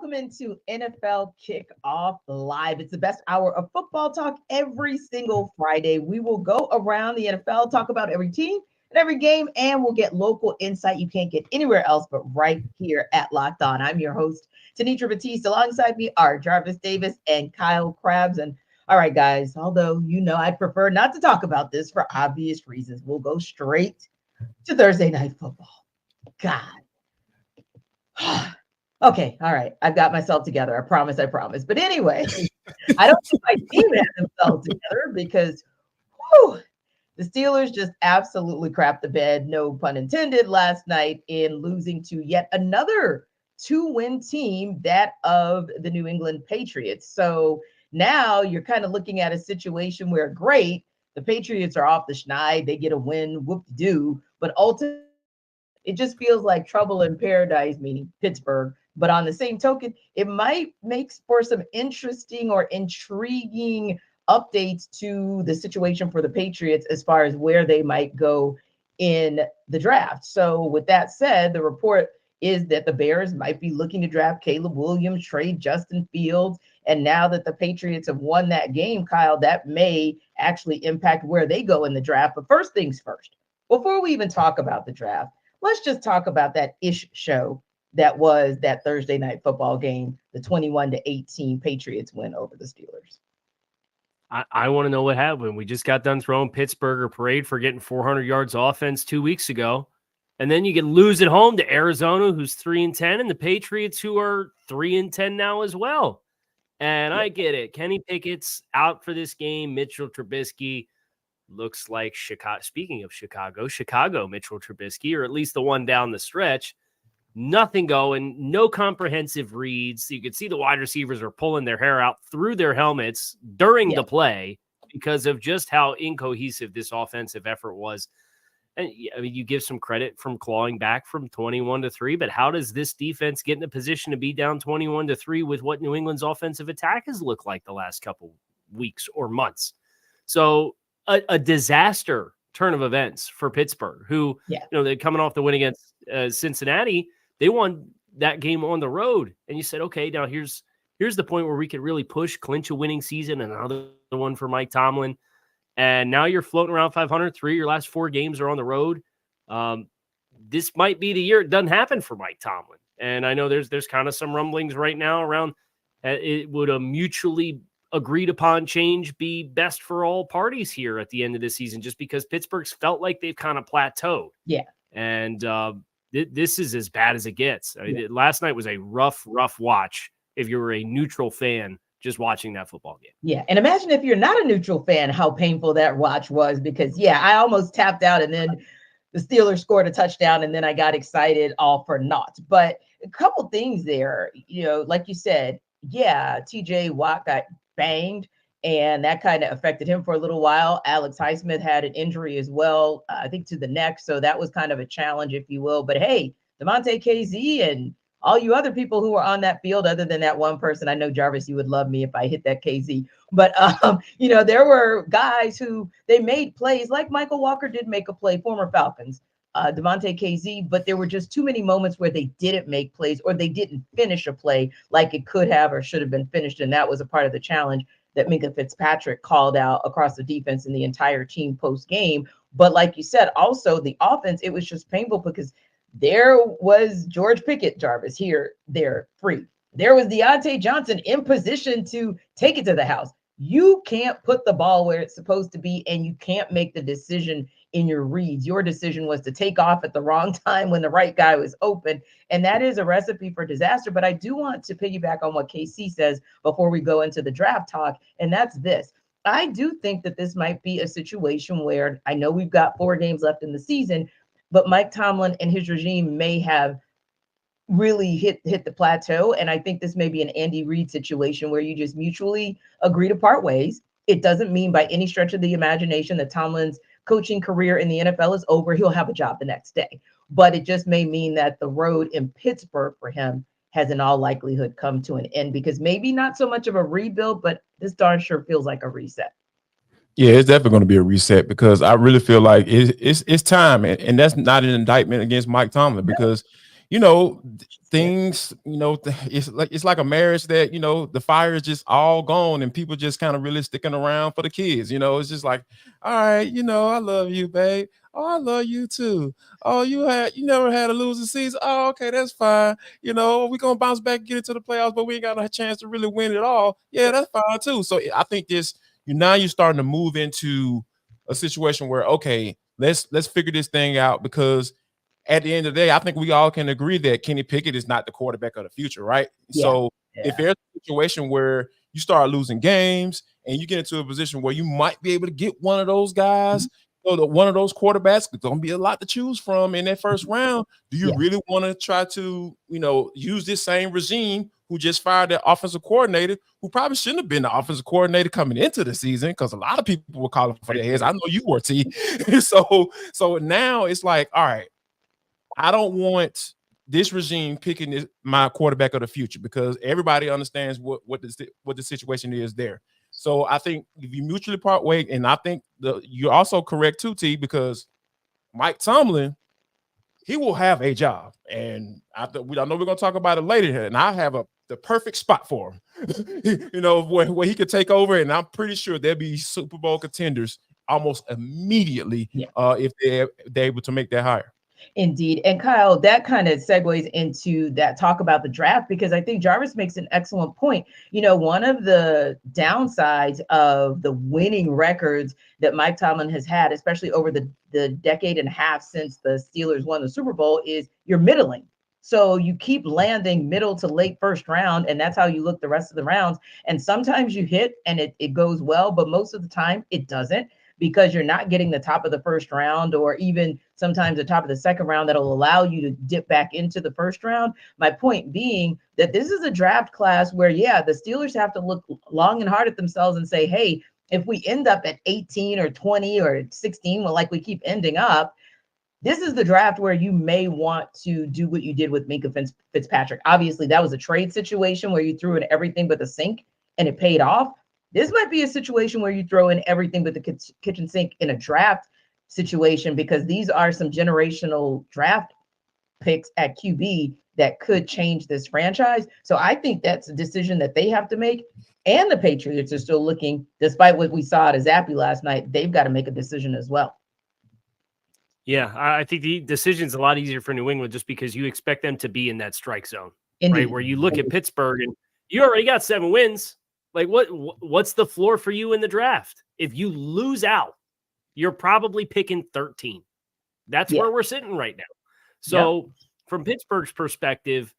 Welcome into NFL Kickoff Live. It's the best hour of football talk every single Friday. We will go around the NFL, talk about every team and every game, and we'll get local insight you can't get anywhere else but right here at Locked On. I'm your host, Tanitra Batiste. Alongside me are Jarvis Davis and Kyle Krabs. And all right, guys, although I'd prefer not to talk about this for obvious reasons, we'll go straight to Thursday Night Football. God. Okay, all right. I've got myself together. I promise. But anyway, I don't think my team has themselves together because the Steelers just absolutely crapped the bed, no pun intended, last night in losing to yet another 2-win team, that of the New England Patriots. So now you're kind of looking at a situation where, great, the Patriots are off the schneid. They get a win, whoop-de-doo. But ultimately, it just feels like trouble in paradise, meaning Pittsburgh. But on the same token, it might make for some interesting or intriguing updates to the situation for the Patriots as far as where they might go in the draft. So with that said, the report is that the Bears might be looking to draft Caleb Williams, trade Justin Fields. And now that the Patriots have won that game, Kyle, that may actually impact where they go in the draft. But first things first, before we even talk about the draft, let's just talk about that ish show that was that Thursday night football game, the 21-18 Patriots win over the Steelers. I want to know what happened. We just got done throwing Pittsburgh a parade for getting 400 yards offense 2 weeks ago. And then you can lose at home to Arizona, who's 3-10, and the Patriots, who are 3-10 now as well. And I get it. Kenny Pickett's out for this game. Mitchell Trubisky looks like Chicago. Speaking of Chicago Mitchell Trubisky, or at least the one down the stretch. Nothing going, no comprehensive reads. You could see the wide receivers are pulling their hair out through their helmets during the play because of just how incohesive this offensive effort was. And I mean, you give some credit from clawing back from 21-3, but how does this defense get in a position to be down 21-3 with what New England's offensive attack has looked like the last couple weeks or months? So a disaster turn of events for Pittsburgh, who, they're coming off the win against Cincinnati. They won that game on the road. And you said, okay, now here's the point where we could really clinch a winning season, another one for Mike Tomlin. And now you're floating around 503. Your last 4 games are on the road. This might be the year it doesn't happen for Mike Tomlin. And I know there's kind of some rumblings right now around it would a mutually agreed upon change be best for all parties here at the end of the season, just because Pittsburgh's felt like they've kind of plateaued. Yeah. And this is as bad as it gets. I mean, last night was a rough watch if you were a neutral fan just watching that football game. Yeah. And imagine if you're not a neutral fan, how painful that watch was, because I almost tapped out and then the Steelers scored a touchdown and then I got excited all for naught. But a couple things there, like you said, TJ Watt got banged and that kind of affected him for a little while. Alex Highsmith had an injury as well, I think to the neck. So that was kind of a challenge, if you will. But hey, DeMonte KZ and all you other people who were on that field, other than that one person, I know, Jarvis, you would love me if I hit that KZ. But, there were guys who they made plays, like Michael Walker did make a play, former Falcons, DeMonte KZ, but there were just too many moments where they didn't make plays or they didn't finish a play like it could have or should have been finished. And that was a part of the challenge that Minka Fitzpatrick called out across the defense and the entire team post-game. But like you said, also the offense, it was just painful because there was George Pickett, Jarvis, there, free. There was Deontay Johnson in position to take it to the house. You can't put the ball where it's supposed to be, and you can't make the decision in your reads. Your decision was to take off at the wrong time when the right guy was open, and that is a recipe for disaster. But I do want to piggyback on what KC says before we go into the draft talk, and that's this. I do think that this might be a situation where I know we've got 4 games left in the season, but Mike Tomlin and his regime may have really hit the plateau. And I think this may be an Andy Reid situation where you just mutually agree to part ways. It doesn't mean by any stretch of the imagination that Tomlin's coaching career in the NFL is over. He'll have a job the next day. But it just may mean that the road in Pittsburgh for him has in all likelihood come to an end, because maybe not so much of a rebuild, but this darn sure feels like a reset. Yeah, it's definitely going to be a reset, because I really feel like it's time. And that's not an indictment against Mike Tomlin, because things, it's like a marriage that, the fire is just all gone and people just kind of really sticking around for the kids. It's just like, all right, I love you, babe. Oh, I love you too. Oh, you never had a losing season. Oh, okay, that's fine. We're gonna bounce back and get into the playoffs, but we ain't got a chance to really win it all. Yeah, that's fine too. So I think now you're starting to move into a situation where, okay, let's figure this thing out, because at the end of the day, I think we all can agree that Kenny Pickett is not the quarterback of the future, right? Yeah. So if there's a situation where you start losing games and you get into a position where you might be able to get one of those guys, one of those quarterbacks, there's going to be a lot to choose from in that first round. Do you really want to try to, use this same regime who just fired their offensive coordinator, who probably shouldn't have been the offensive coordinator coming into the season, because a lot of people were calling for their heads. I know you were, T. So now it's like, all right, I don't want this regime picking my quarterback of the future, because everybody understands what the situation is there. So I think if you mutually part ways, and I think you're also correct too, T, because Mike Tomlin, he will have a job, and I know we're going to talk about it later here, and I have the perfect spot for him, where he could take over, and I'm pretty sure there'll be Super Bowl contenders almost immediately if they're able to make that hire. Indeed. And Kyle, that kind of segues into that talk about the draft, because I think Jarvis makes an excellent point. One of the downsides of the winning records that Mike Tomlin has had, especially over the decade and a half since the Steelers won the Super Bowl, is you're middling. So you keep landing middle to late first round, and that's how you look the rest of the rounds. And sometimes you hit and it goes well, but most of the time it doesn't, because you're not getting the top of the first round, or even sometimes the top of the second round that'll allow you to dip back into the first round. My point being that this is a draft class where, the Steelers have to look long and hard at themselves and say, hey, if we end up at 18 or 20 or 16, well, like we keep ending up, this is the draft where you may want to do what you did with Minkah Fitzpatrick. Obviously, that was a trade situation where you threw in everything but the sink and it paid off. This might be a situation where you throw in everything but the kitchen sink in a draft situation, because these are some generational draft picks at QB that could change this franchise. So I think that's a decision that they have to make. And the Patriots are still looking, despite what we saw at Zappy last night, they've got to make a decision as well. Yeah, I think the decision's a lot easier for New England, just because you expect them to be in that strike zone, Indeed. Right? Where you look at Pittsburgh and you already got 7 wins. Like, what's the floor for you in the draft? If you lose out, you're probably picking 13. That's where we're sitting right now. So from Pittsburgh's perspective,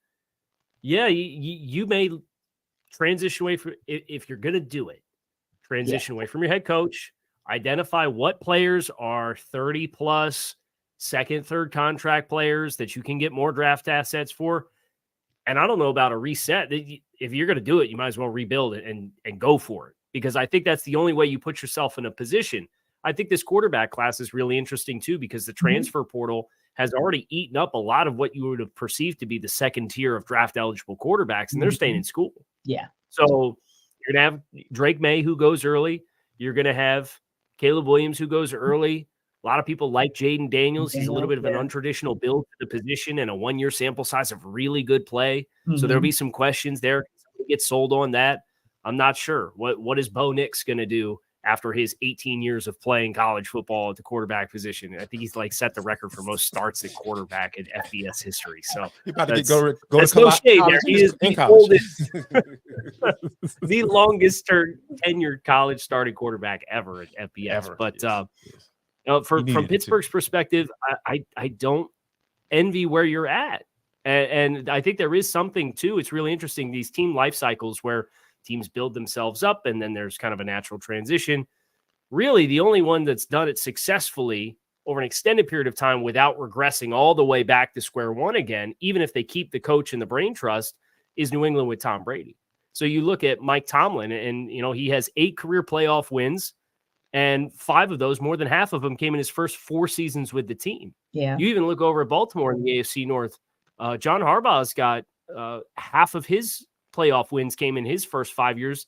you may transition away from, if you're going to do it, transition away from your head coach, identify what players are 30 plus second, third contract players that you can get more draft assets for. And I don't know about a reset. If you're going to do it, you might as well rebuild it and go for it, because I think that's the only way you put yourself in a position. I think this quarterback class is really interesting too, because the transfer portal has already eaten up a lot of what you would have perceived to be the second tier of draft eligible quarterbacks, and they're staying in school. Yeah. So you're going to have Drake May, who goes early. You're going to have Caleb Williams, who goes early. A lot of people like Jaden Daniels. He's a little bit of an untraditional build for the position and a 1-year sample size of really good play. So there'll be some questions there. Get sold on that. I'm not sure. What is Bo Nix going to do after his 18 years of playing college football at the quarterback position? I think he's set the record for most starts at quarterback in FBS history. So he about to go to no shade there. He is the oldest, the longest tenured college starting quarterback ever at FBS. From Pittsburgh's perspective, I don't envy where you're at. And I think there is something too. It's really interesting, these team life cycles where teams build themselves up and then there's kind of a natural transition. Really, the only one that's done it successfully over an extended period of time without regressing all the way back to square one again, even if they keep the coach and the brain trust, is New England with Tom Brady. So you look at Mike Tomlin, and he has 8 career playoff wins, and 5 of those, more than half of them, came in his first 4 seasons with the team. Yeah. You even look over at Baltimore in the AFC North. John Harbaugh's got half of his playoff wins came in his first 5 years,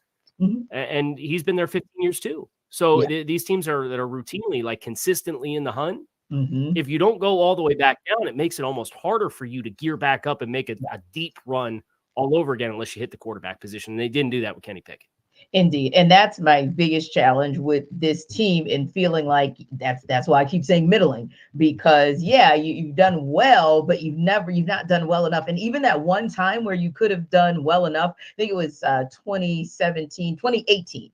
and he's been there 15 years too. So these teams that are routinely consistently in the hunt, Mhm. If you don't go all the way back down, it makes it almost harder for you to gear back up and make a deep run all over again unless you hit the quarterback position. And they didn't do that with Kenny Pickett. Indeed. And that's my biggest challenge with this team, and feeling like that's why I keep saying middling, because you've done well, but you've not done well enough. And even that one time where you could have done well enough, I think it was 2018,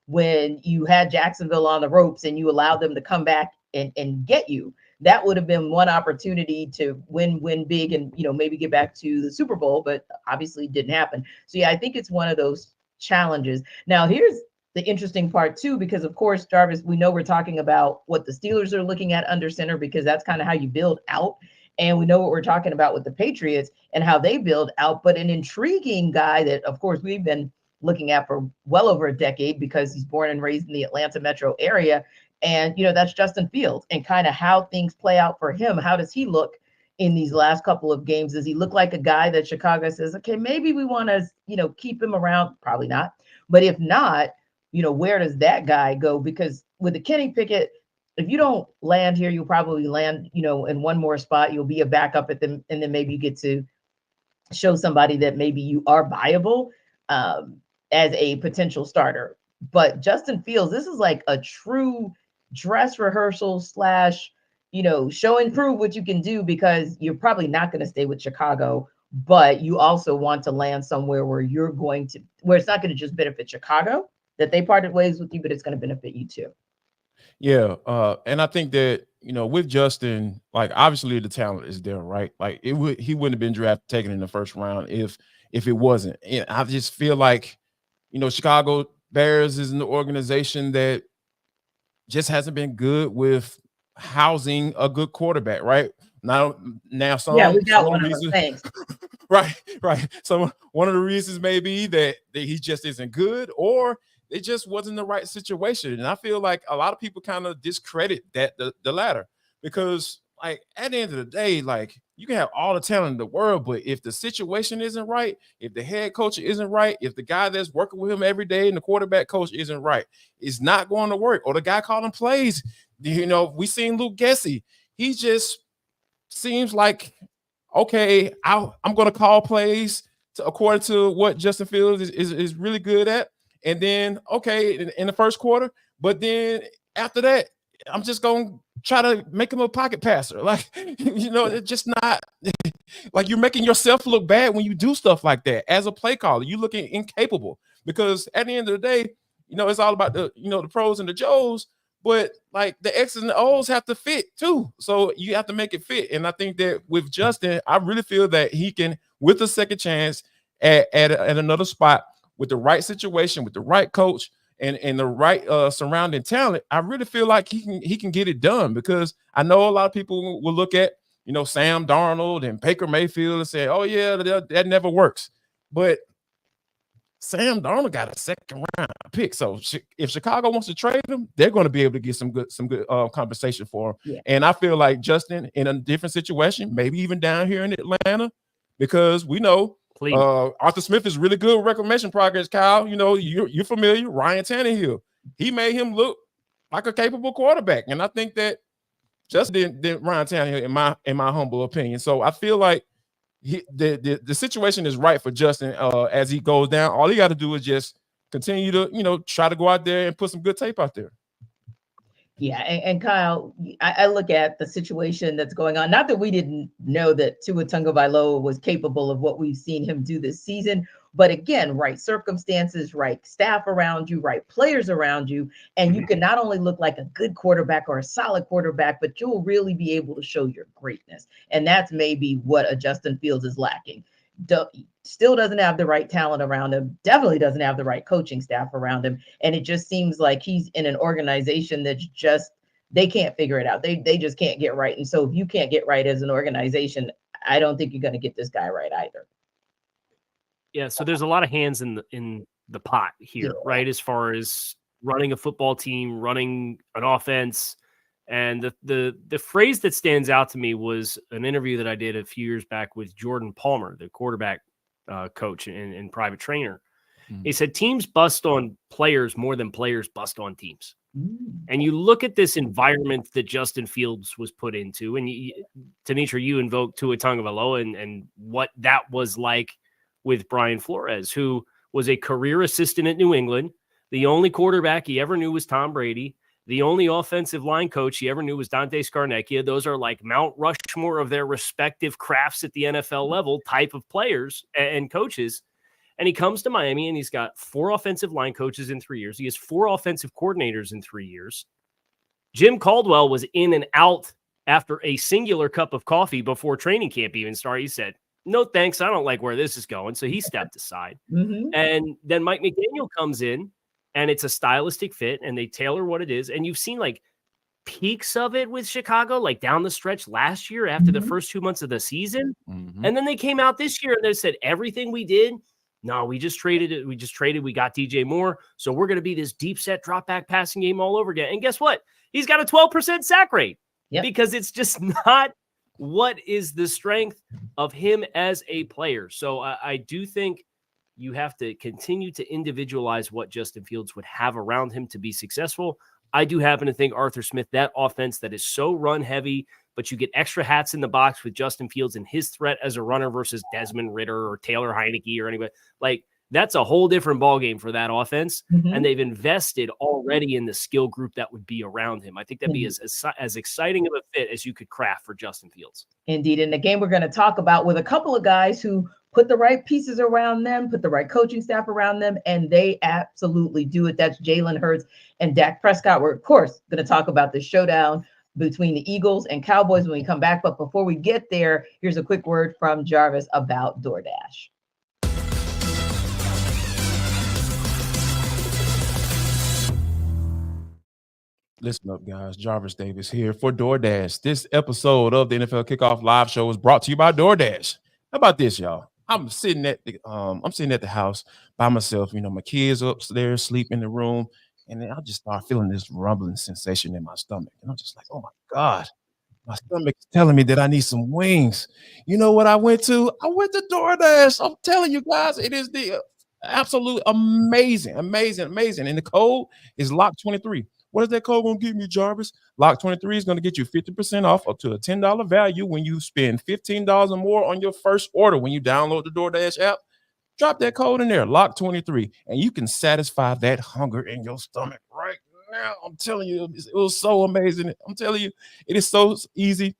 when you had Jacksonville on the ropes and you allowed them to come back and get you. That would have been one opportunity to win big and, maybe get back to the Super Bowl, but obviously didn't happen. So I think it's one of those challenges. Now, here's the interesting part too, because of course, Jarvis, we know we're talking about what the Steelers are looking at under center, because that's kind of how you build out. And we know what we're talking about with the Patriots and how they build out. But an intriguing guy that, of course, we've been looking at for well over a decade, because he's born and raised in the Atlanta metro area. And, that's Justin Fields, and kind of how things play out for him. How does he look in these last couple of games? Does he look like a guy that Chicago says, okay, maybe we want to, keep him around? Probably not. But if not, where does that guy go? Because with the Kenny Pickett, if you don't land here, you'll probably land, in one more spot. You'll be a backup at them, and then maybe you get to show somebody that maybe you are viable as a potential starter. But Justin Fields, this is like a true dress rehearsal / show and prove what you can do, because you're probably not going to stay with Chicago, but you also want to land somewhere where where it's not going to just benefit Chicago that they parted ways with you, but it's going to benefit you too. Yeah. And I think that, with Justin, like, obviously the talent is there, right? Like, he wouldn't have been taken in the first round if it wasn't. And I just feel like, Chicago Bears is an organization that just hasn't been good with housing a good quarterback, right? Now some we got one of reasons, them. Thanks. right. So one of the reasons may be that he just isn't good, or it just wasn't the right situation. And I feel like a lot of people kind of discredit that the latter, because, like, at the end of the day, like, you can have all the talent in the world, but if the situation isn't right, if the head coach isn't right, if the guy that's working with him every day and the quarterback coach isn't right, it's not going to work. Or the guy calling plays, we seen Luke Gessie. He just seems like, okay, I'm going to call plays according to what Justin Fields is really good at. And then, okay, in the first quarter, but then after that, I'm just going to try to make him a pocket passer. Like, it's just not like, you're making yourself look bad when you do stuff like that. As a play caller, you're looking incapable, because at the end of the day, it's all about the pros and the Joes, but like the X's and the O's have to fit too. So you have to make it fit. And I think that with Justin, I really feel that he can, with a second chance at another spot, with the right situation, with the right coach, and the right surrounding talent, I really feel like he can get it done. Because I know a lot of people will look at, Sam Darnold and Baker Mayfield and say, oh yeah, that never works. But Sam Darnold got a second round pick. So if Chicago wants to trade him, they're going to be able to get some good compensation for him. Yeah. And I feel like Justin, in a different situation, maybe even down here in Atlanta, because we know Arthur Smith is really good with reclamation progress. Kyle, you're familiar. Ryan Tannehill, he made him look like a capable quarterback, and I think that Justin did Ryan Tannehill, in my humble opinion. So I feel like the situation is right for Justin as he goes down. All he got to do is just continue to try to go out there and put some good tape out there. Yeah, and Kyle, I look at the situation that's going on. Not that we didn't know that Tua Tagovailoa was capable of what we've seen him do this season, but again, right circumstances, right staff around you, right players around you, and you can not only look like a good quarterback or a solid quarterback, but you'll really be able to show your greatness. And that's maybe what a Justin Fields is lacking. Still doesn't have the right talent around him, definitely doesn't have the right coaching staff around him. And it just seems like he's in an organization that's just, they can't figure it out. They just can't get right. And so if you can't get right as an organization, I don't think you're going to get this guy right either. Yeah, so there's a lot of hands in the pot here, right? As far as running a football team, running an offense. And the phrase that stands out to me was an interview that I did a few years back with Jordan Palmer, the quarterback coach and private trainer. Mm-hmm. He said teams bust on players more than players bust on teams. And you look at this environment that Justin Fields was put into, and Tanisha, you invoked Tua Tagovailoa and what that was like with Brian Flores, who was a career assistant at New England. The only quarterback he ever knew was Tom Brady. The only offensive line coach he ever knew was Dante Scarnecchia. Those are like Mount Rushmore of their respective crafts at the NFL level type of players and coaches. And he comes to Miami and he's got 4 offensive line coaches in 3 years. He has 4 offensive coordinators in 3 years. Jim Caldwell was in and out after a singular cup of coffee before training camp even started. He said, no, thanks. I don't like where this is going. So he stepped aside. And then Mike McDaniel comes in and it's a stylistic fit and they tailor what it is. And you've seen like peaks of it with Chicago, like down the stretch last year after the first 2 months of the season. And then they came out this year and they said, everything we did, no, we just traded it. We got DJ Moore. So we're going to be this deep set drop back passing game all over again. And guess what? He's got a 12% sack rate because it's just not what is the strength of him as a player. So I do think you have to continue to individualize what Justin Fields would have around him to be successful. I do happen to think Arthur Smith, that offense that is so run heavy, but you get extra hats in the box with Justin Fields and his threat as a runner versus Desmond Ridder or Taylor Heineke or anybody. Like, that's a whole different ballgame for that offense. And they've invested already in the skill group that would be around him. I think that'd be as exciting of a fit as you could craft for Justin Fields. Indeed. And the game we're going to talk about with a couple of guys who put the right pieces around them, put the right coaching staff around them, and they absolutely do it. That's Jalen Hurts and Dak Prescott. We're, of course, going to talk about the showdown between the Eagles and Cowboys when we come back. But before we get there, here's a quick word from Jarvis about DoorDash. Listen up, guys. Jarvis Davis here for DoorDash. This episode of the NFL Kickoff Live Show is brought to you by DoorDash. How about this, y'all? I'm sitting at the house by myself. You know, my kids upstairs sleep in the room, and then I just start feeling this rumbling sensation in my stomach, and I'm just like, oh my God, my stomach is telling me that I need some wings. You know what I went to? I went to DoorDash. I'm telling you guys, it is the absolute amazing. And the code is LOCK23. What is that code going to give me, Jarvis? LOCK23 is going to get you 50% off up to a $10 value when you spend $15 or more on your first order. When you download the DoorDash app, drop that code in there, LOCK23, and you can satisfy that hunger in your stomach right now. I'm telling you, it was so amazing. I'm telling you, it is so easy,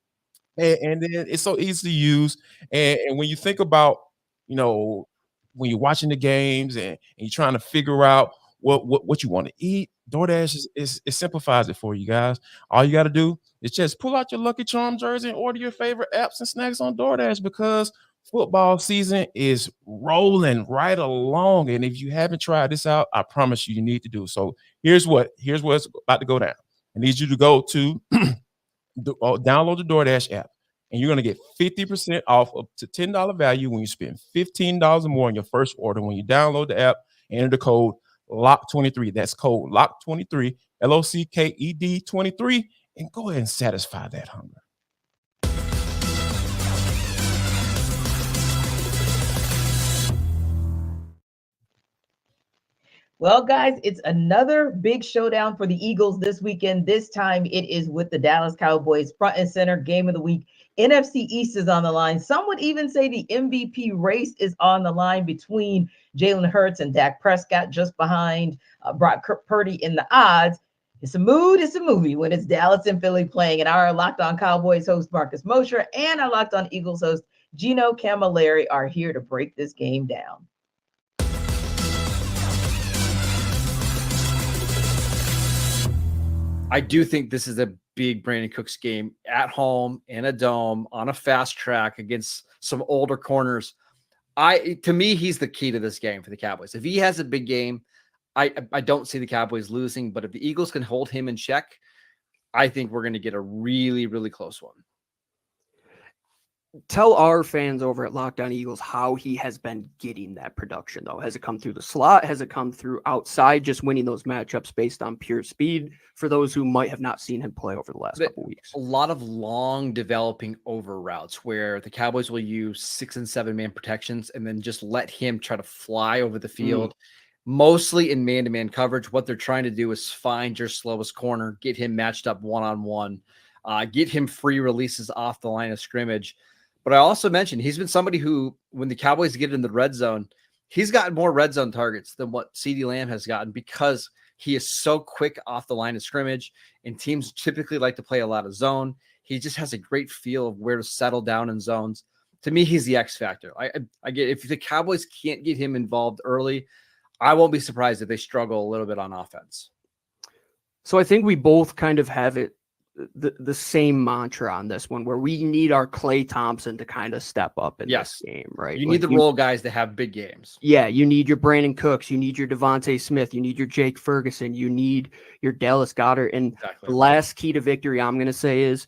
and then it's so easy to use. And when you think about, you know, when you're watching the games and you're trying to figure out what you want to eat, DoorDash it simplifies it for you guys. All you got to do is just pull out your Lucky Charm jersey and order your favorite apps and snacks on DoorDash, because football season is rolling right along. And if you haven't tried this out, I promise you need to do. So here's what's about to go down. I need you to go to download the DoorDash app, and you're going to get 50% off up to $10 value when you spend $15 or more on your first order. When you download the app, enter the code LOCK23. That's code LOCK23, LOCKED 23, and go ahead and satisfy that hunger. Well, guys, it's another big showdown for the Eagles this weekend. This time it is with the Dallas Cowboys, front and center, game of the week. NFC East is on the line. Some would even say the MVP race is on the line between Jalen Hurts and Dak Prescott, just behind Brock Purdy in the odds. It's a mood, it's a movie when it's Dallas and Philly playing. And our Locked On Cowboys host, Marcus Mosher, and our Locked On Eagles host, Gino Camilleri, are here to break this game down. I do think this is a big Brandon Cooks game at home in a dome on a fast track against some older corners. To me, he's the key to this game for the Cowboys. If he has a big game, I don't see the Cowboys losing, but if the Eagles can hold him in check, I think we're going to get a really, really close one. Tell our fans over at Locked On Eagles how he has been getting that production, though. Has it come through the slot? Has it come through outside, just winning those matchups based on pure speed for those who might have not seen him play over the last couple weeks? A lot of long developing over routes where the Cowboys will use 6 and 7 man protections and then just let him try to fly over the field. mostly in man-to-man coverage. What they're trying to do is find your slowest corner, get him matched up one-on-one, get him free releases off the line of scrimmage. But I also mentioned he's been somebody who, when the Cowboys get in the red zone, he's gotten more red zone targets than what CeeDee Lamb has gotten because he is so quick off the line of scrimmage, and teams typically like to play a lot of zone. He just has a great feel of where to settle down in zones. To me, he's the X factor. I get, if the Cowboys can't get him involved early, I won't be surprised if they struggle a little bit on offense. So I think we both kind of have it the same mantra on this one, where we need our Klay Thompson to kind of step up in this game, right? You need the role guys to have big games. Yeah, you need your Brandon Cooks, you need your Devontae Smith, you need your Jake Ferguson, you need your Dallas Goedert. And the last key to victory, I'm going to say, is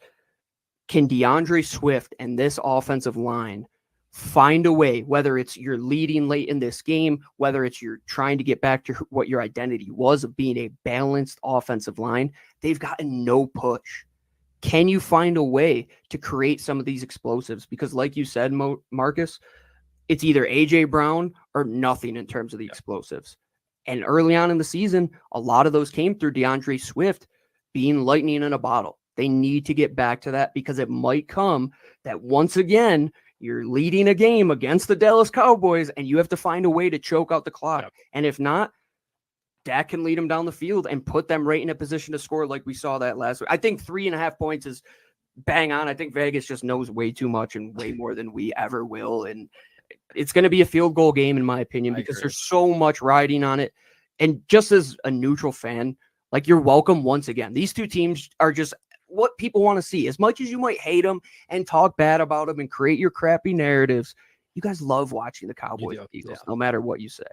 can DeAndre Swift and this offensive line find a way, whether it's you're leading late in this game, whether it's you're trying to get back to what your identity was of being a balanced offensive line, they've gotten no push. Can you find a way to create some of these explosives? Because like you said, Marcus, it's either A.J. Brown or nothing in terms of the explosives. And early on in the season, a lot of those came through DeAndre Swift being lightning in a bottle. They need to get back to that, because it might come that once again, you're leading a game against the Dallas Cowboys and you have to find a way to choke out the clock. Yep. And if not, Dak can lead them down the field and put them right in a position to score like we saw that last week. I think 3.5 points is bang on. I think Vegas just knows way too much and way more than we ever will. And it's going to be a field goal game, in my opinion, because there's so much riding on it. And just as a neutral fan, like, you're welcome once again. These two teams are just what people want to see. As much as you might hate them and talk bad about them and create your crappy narratives, you guys love watching the Cowboys and Eagles, no matter what you say.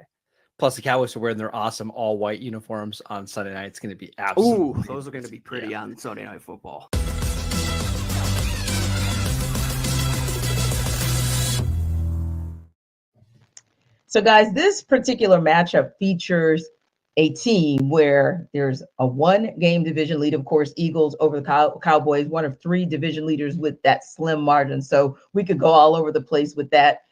Plus, the Cowboys are wearing their awesome all-white uniforms on Sunday night. It's going to be absolutely. Ooh, those are going to be pretty on Sunday Night Football. So, guys, this particular matchup features a team where there's a one-game division lead. Of course, Eagles over the Cowboys, one of 3 division leaders with that slim margin. So we could go all over the place with that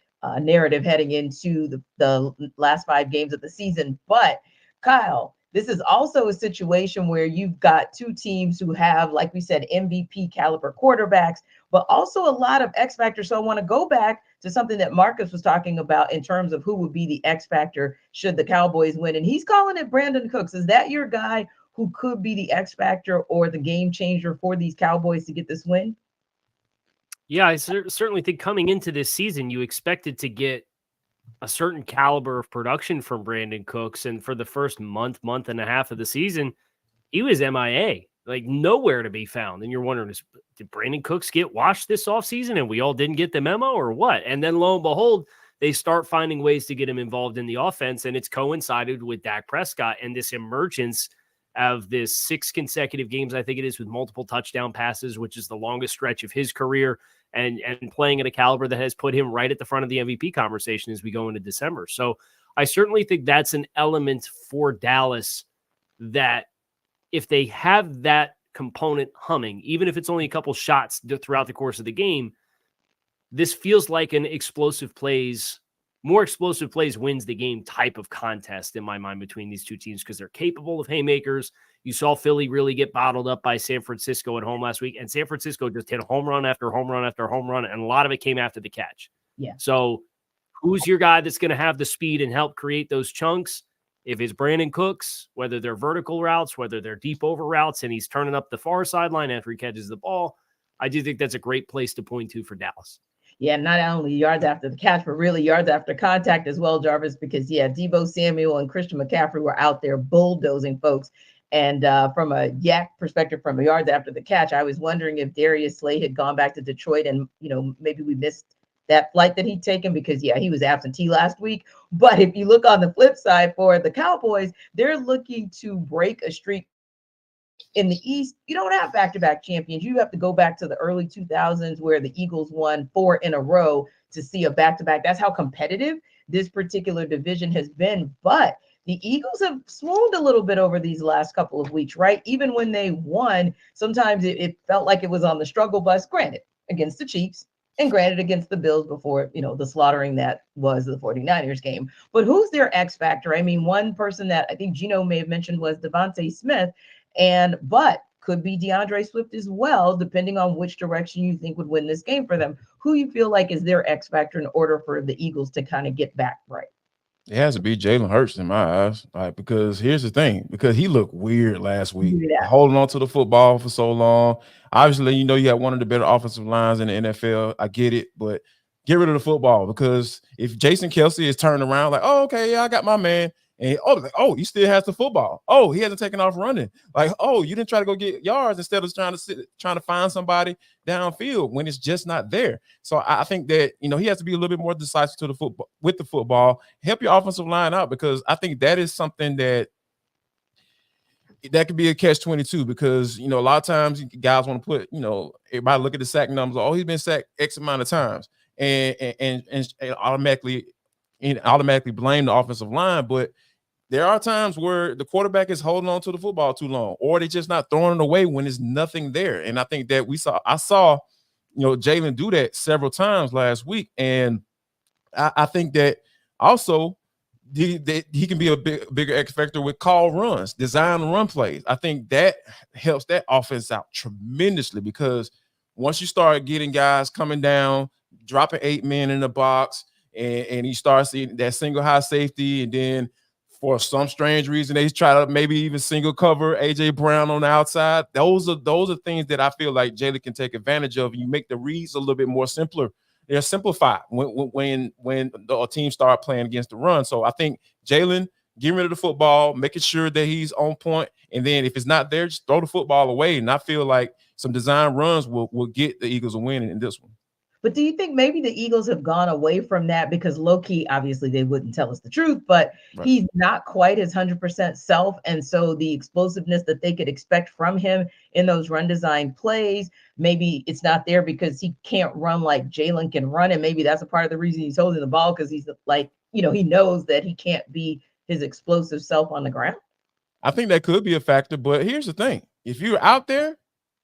narrative heading into the last 5 games of the season. But, Kyle, this is also a situation where you've got 2 teams who have, like we said, MVP caliber quarterbacks, but also a lot of X factor. So I want to go back to something that Marcus was talking about in terms of who would be the X factor should the Cowboys win. And he's calling it Brandon Cooks. Is that your guy who could be the X factor or the game changer for these Cowboys to get this win? Yeah, I certainly think coming into this season, you expected to get a certain caliber of production from Brandon Cooks. And for the first month and a half of the season, he was MIA, like nowhere to be found. And you're wondering, did Brandon Cooks get washed this offseason and we all didn't get the memo or what? And then lo and behold, they start finding ways to get him involved in the offense. And it's coincided with Dak Prescott and this emergence of this 6 consecutive games, I think it is, with multiple touchdown passes, which is the longest stretch of his career, and playing at a caliber that has put him right at the front of the MVP conversation as we go into December. So I certainly think that's an element for Dallas that if they have that component humming, even if it's only a couple shots throughout the course of the game, this feels like an more explosive plays wins the game type of contest in my mind between these 2 teams, because they're capable of haymakers. You saw Philly really get bottled up by San Francisco at home last week, and San Francisco just hit home run after home run after home run, and a lot of it came after the catch. Yeah. So who's your guy that's going to have the speed and help create those chunks? If it's Brandon Cooks, whether they're vertical routes, whether they're deep over routes, and he's turning up the far sideline after he catches the ball, I do think that's a great place to point to for Dallas. Yeah, not only yards after the catch, but really yards after contact as well, Jarvis, because, Deebo Samuel and Christian McCaffrey were out there bulldozing folks. And from a yak perspective, from a yards after the catch, I was wondering if Darius Slay had gone back to Detroit and, maybe we missed that flight that he'd taken because, he was absentee last week. But if you look on the flip side for the Cowboys, they're looking to break a streak. In the East, you don't have back-to-back champions. You have to go back to the early 2000s where the Eagles won 4 in a row to see a back-to-back. That's how competitive this particular division has been. But the Eagles have swooned a little bit over these last couple of weeks, right? Even when they won, sometimes it felt like it was on the struggle bus. Granted, against the Chiefs, And granted, against the Bills before, the slaughtering that was the 49ers game. But who's their X factor? I mean, one person that I think Gino may have mentioned was Devontae Smith, but could be DeAndre Swift as well, depending on which direction you think would win this game for them. Who you feel like is their X factor in order for the Eagles to kind of get back right? It has to be Jalen Hurts in my eyes, because here's the thing, because he looked weird last week, holding on to the football for so long. Obviously, you have one of the better offensive lines in the NFL. I get it, but get rid of the football, because if Jason Kelce is turning around like, oh, okay, yeah, I got my man, and he still has the football. Oh, he hasn't taken off running. Like, oh, you didn't try to go get yards instead of trying to find somebody downfield when it's just not there. So I think that he has to be a little bit more decisive to the football with the football. Help your offensive line out, because I think that is something that could be a catch-22, because a lot of times guys want to put everybody look at the sack numbers. Oh, he's been sacked X amount of times, and automatically blame the offensive line, but there are times where the quarterback is holding on to the football too long, or they're just not throwing it away when there's nothing there. And I think that I saw Jalen do that several times last week. And I think that also he can be a bigger X factor with call runs, design run plays. I think that helps that offense out tremendously, because once you start getting guys coming down, dropping 8 men in the box, and you start seeing that single high safety, and then for some strange reason they try to maybe even single cover AJ Brown on the outside. Those are things that I feel like Jalen can take advantage of. You make the reads a little bit more simpler. They're simplified when the team start playing against the run. So I think Jalen getting rid of the football, making sure that he's on point, and then if it's not there, just throw the football away. And I feel like some design runs will get the Eagles a win in this one. But do you think maybe the Eagles have gone away from that because low-key, obviously they wouldn't tell us the truth, but he's not quite his 100% self. And so the explosiveness that they could expect from him in those run design plays, maybe it's not there because he can't run like Jalen can run. And maybe that's a part of the reason he's holding the ball, because he's like, he knows that he can't be his explosive self on the ground. I think that could be a factor. But here's the thing. If you're out there,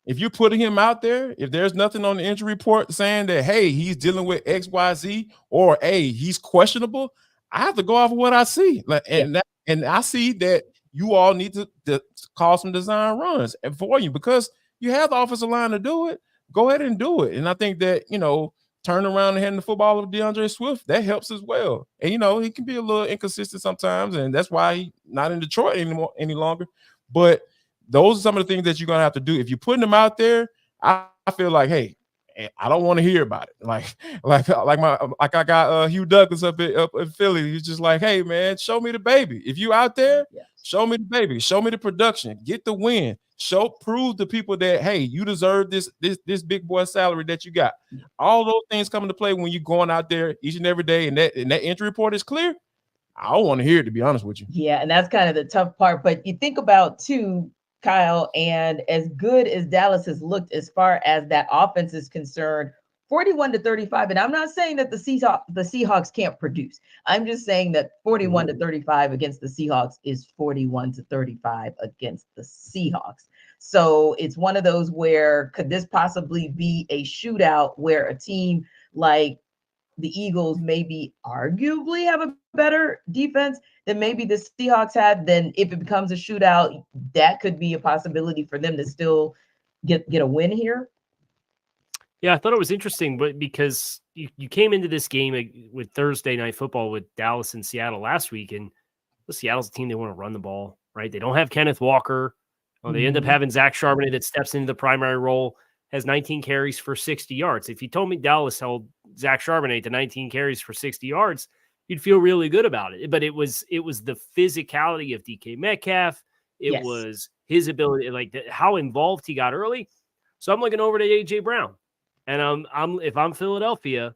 if you're putting him out there, if there's nothing on the injury report saying that, hey, he's dealing with X, Y, Z, or hey, he's questionable, I have to go off of what I see. And I see that you all need to call some design runs for you, because you have the offensive line to do it. Go ahead and do it. And I think that, turn around and handing the football with DeAndre Swift, that helps as well. And, he can be a little inconsistent sometimes, and that's why he's not in Detroit any longer. But those are some of the things that you're going to have to do. If you're putting them out there, I feel like, hey, I don't want to hear about it. Like I got Hugh Douglas up in Philly. He's just like, hey, man, show me the baby. If you out there, show me the baby. Show me the production. Get the win. Prove to people that, hey, you deserve this big boy salary that you got. All those things come into play when you're going out there each and every day, and that injury report is clear. I don't want to hear it, to be honest with you. Yeah, and that's kind of the tough part. But you think about, too, Kyle, and as good as Dallas has looked as far as that offense is concerned, 41-35. And I'm not saying that the Seahawks can't produce. I'm just saying that 41-35 against the Seahawks is 41-35 against the Seahawks. So it's one of those where could this possibly be a shootout where a team like the Eagles maybe arguably have a better defense than maybe the Seahawks had? Then if it becomes a shootout, that could be a possibility for them to still get a win here. Yeah, I thought it was interesting, but because you came into this game with Thursday Night Football with Dallas and Seattle last week, and Seattle's a team, they want to run the ball, right? They don't have Kenneth Walker. They end up having Zach Charbonnet that steps into the primary role, has 19 carries for 60 yards. If you told me Dallas held Zach Charbonnet to 19 carries for 60 yards, you'd feel really good about it. But it was the physicality of DK Metcalf. It was his ability, how involved he got early. So I'm looking over to AJ Brown. And if I'm Philadelphia,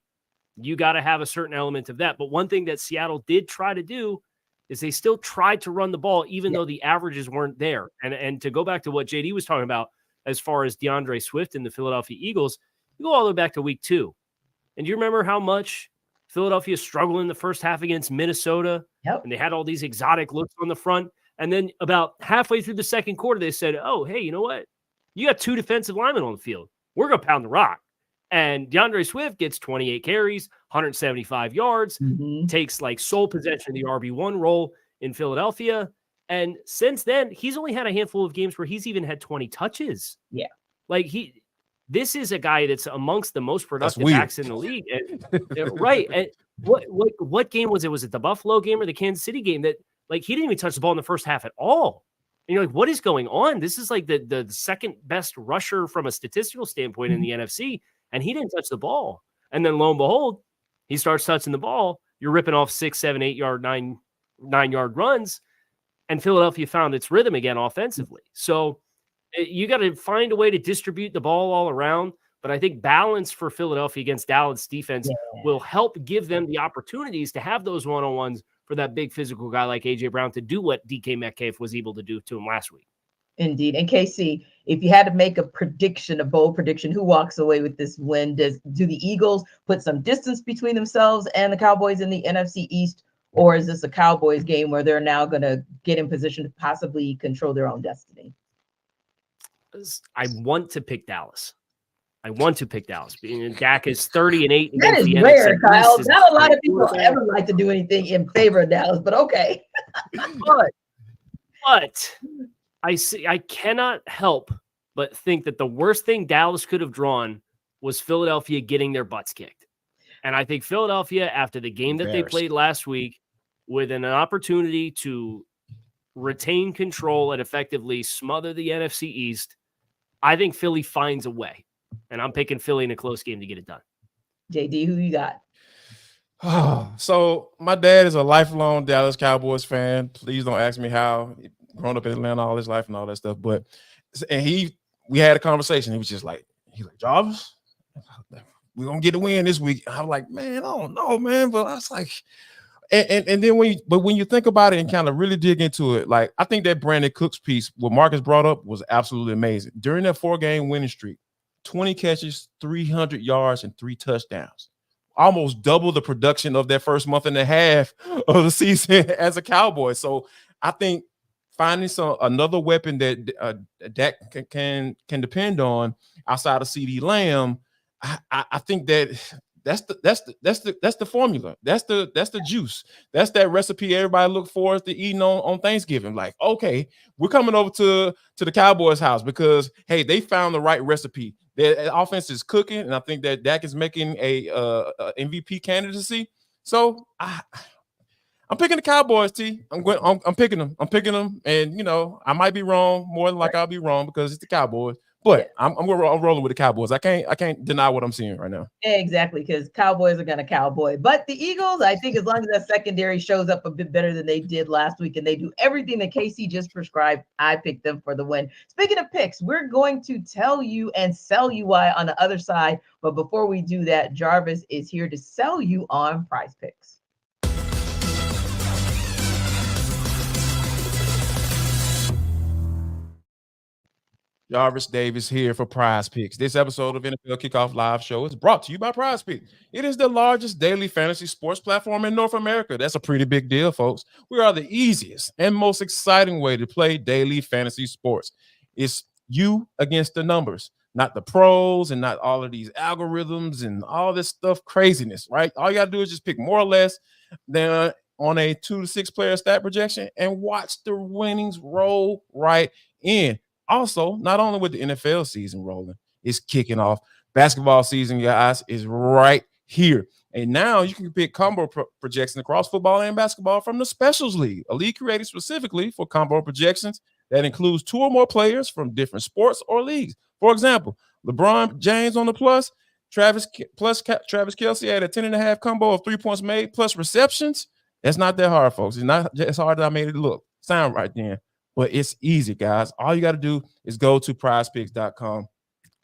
you got to have a certain element of that. But one thing that Seattle did try to do is they still tried to run the ball, even though the averages weren't there. And to go back to what JD was talking about, as far as DeAndre Swift and the Philadelphia Eagles, you go all the way back to week 2. And do you remember how much Philadelphia struggled in the first half against Minnesota? Yep. And they had all these exotic looks on the front. And then about halfway through the second quarter, they said, oh, hey, you know what? You got 2 defensive linemen on the field. We're going to pound the rock. And DeAndre Swift gets 28 carries, 175 yards, Mhm. takes like sole possession of the RB1 role in Philadelphia. And since then, he's only had a handful of games where he's even had 20 touches. Yeah. Like this is a guy that's amongst the most productive weird. backs in the league. And, right. And what game was it? Was it the Buffalo game or the Kansas City game that like he didn't even touch the ball in the first half at all? And you're like, what is going on? This is like the second best rusher from a statistical standpoint in the NFC, and he didn't touch the ball. And then lo and behold, he starts touching the ball. You're ripping off 6, 7, 8 yard, 9-yard runs, and Philadelphia found its rhythm again offensively. So you got to find a way to distribute the ball all around. But I think balance for Philadelphia against Dallas defense will help give them the opportunities to have those one-on-ones for that big physical guy like A.J. Brown to do what DK Metcalf was able to do to him last week. Indeed. And KC, if you had to make a prediction, a bold prediction, who walks away with this win? Do the Eagles put some distance between themselves and the Cowboys in the NFC East? Or is this a Cowboys game where they're now going to get in position to possibly control their own destiny? I want to pick Dallas. Dak is 30-8. That is rare, Kyle. Not a lot of people ever like to do anything in favor of Dallas, but okay. but I cannot help but think that the worst thing Dallas could have drawn was Philadelphia getting their butts kicked. And I think Philadelphia, after the game that they played last week, with an opportunity to retain control and effectively smother the NFC East, I think Philly finds a way. And I'm picking Philly in a close game to get it done. JD, who you got? So my dad is a lifelong Dallas Cowboys fan. Please don't ask me how. Grown up in Atlanta all his life and all that stuff. But we had a conversation. He was just like, Jarvis, we're gonna get a win this week. I was like, man, I don't know, man. But I was like, and then when you think about it and kind of really dig into it, like I think that Brandon Cooks piece, what Marcus brought up, was absolutely amazing. During that 4-game winning streak, 20 catches, 300 yards, and 3 touchdowns. Almost double the production of that first month and a half of the season as a Cowboy. So I think finding another weapon that Dak can depend on outside of CeeDee Lamb, I think that's the formula. That's the juice. That's that recipe everybody look forward to eating on Thanksgiving. Like, okay, we're coming over to the Cowboys house because hey, they found the right recipe. Their offense is cooking, and I think that Dak is making a MVP candidacy. So I'm picking the Cowboys, T. I'm picking them. And I might be wrong. More than like I'll be wrong because it's the Cowboys. But I'm rolling with the Cowboys. I can't deny what I'm seeing right now. Exactly, because Cowboys are gonna cowboy. But the Eagles, I think, as long as that secondary shows up a bit better than they did last week, and they do everything that KC just prescribed, I picked them for the win. Speaking of picks, we're going to tell you and sell you why on the other side. But before we do that, Jarvis is here to sell you on Prize Picks. Jarvis Davis here for Prize Picks. This episode of NFL Kickoff Live Show is brought to you by Prize Picks. It is the largest daily fantasy sports platform in North America. That's a pretty big deal, folks. We are the easiest and most exciting way to play daily fantasy sports. It's you against the numbers, not the pros and not all of these algorithms and all this stuff craziness, right? All you got to do is just pick more or less than on a 2 to 6 player stat projection and watch the winnings roll right in. Also, not only with the NFL season rolling, it's kicking off. Basketball season, guys, is right here. And now you can pick combo projections across football and basketball from the Specials League, a league created specifically for combo projections that includes 2 or more players from different sports or leagues. For example, LeBron James on the plus Travis Kelce had a 10.5 combo of 3 points made plus receptions. That's not that hard, folks. It's not as hard as I made it look. Sound right then. But it's easy, guys. All you got to do is go to prizepicks.com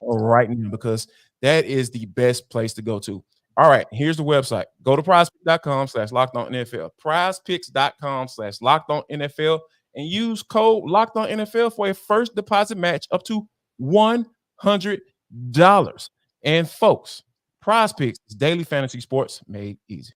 right now because that is the best place to go to. All right, here's the website. Go to prizepicks.com/lockedonnfl. Prizepicks.com/lockedonnfl and use code LOCKEDONNFL for a first deposit match up to $100. And folks, Prize Picks is daily fantasy sports made easy.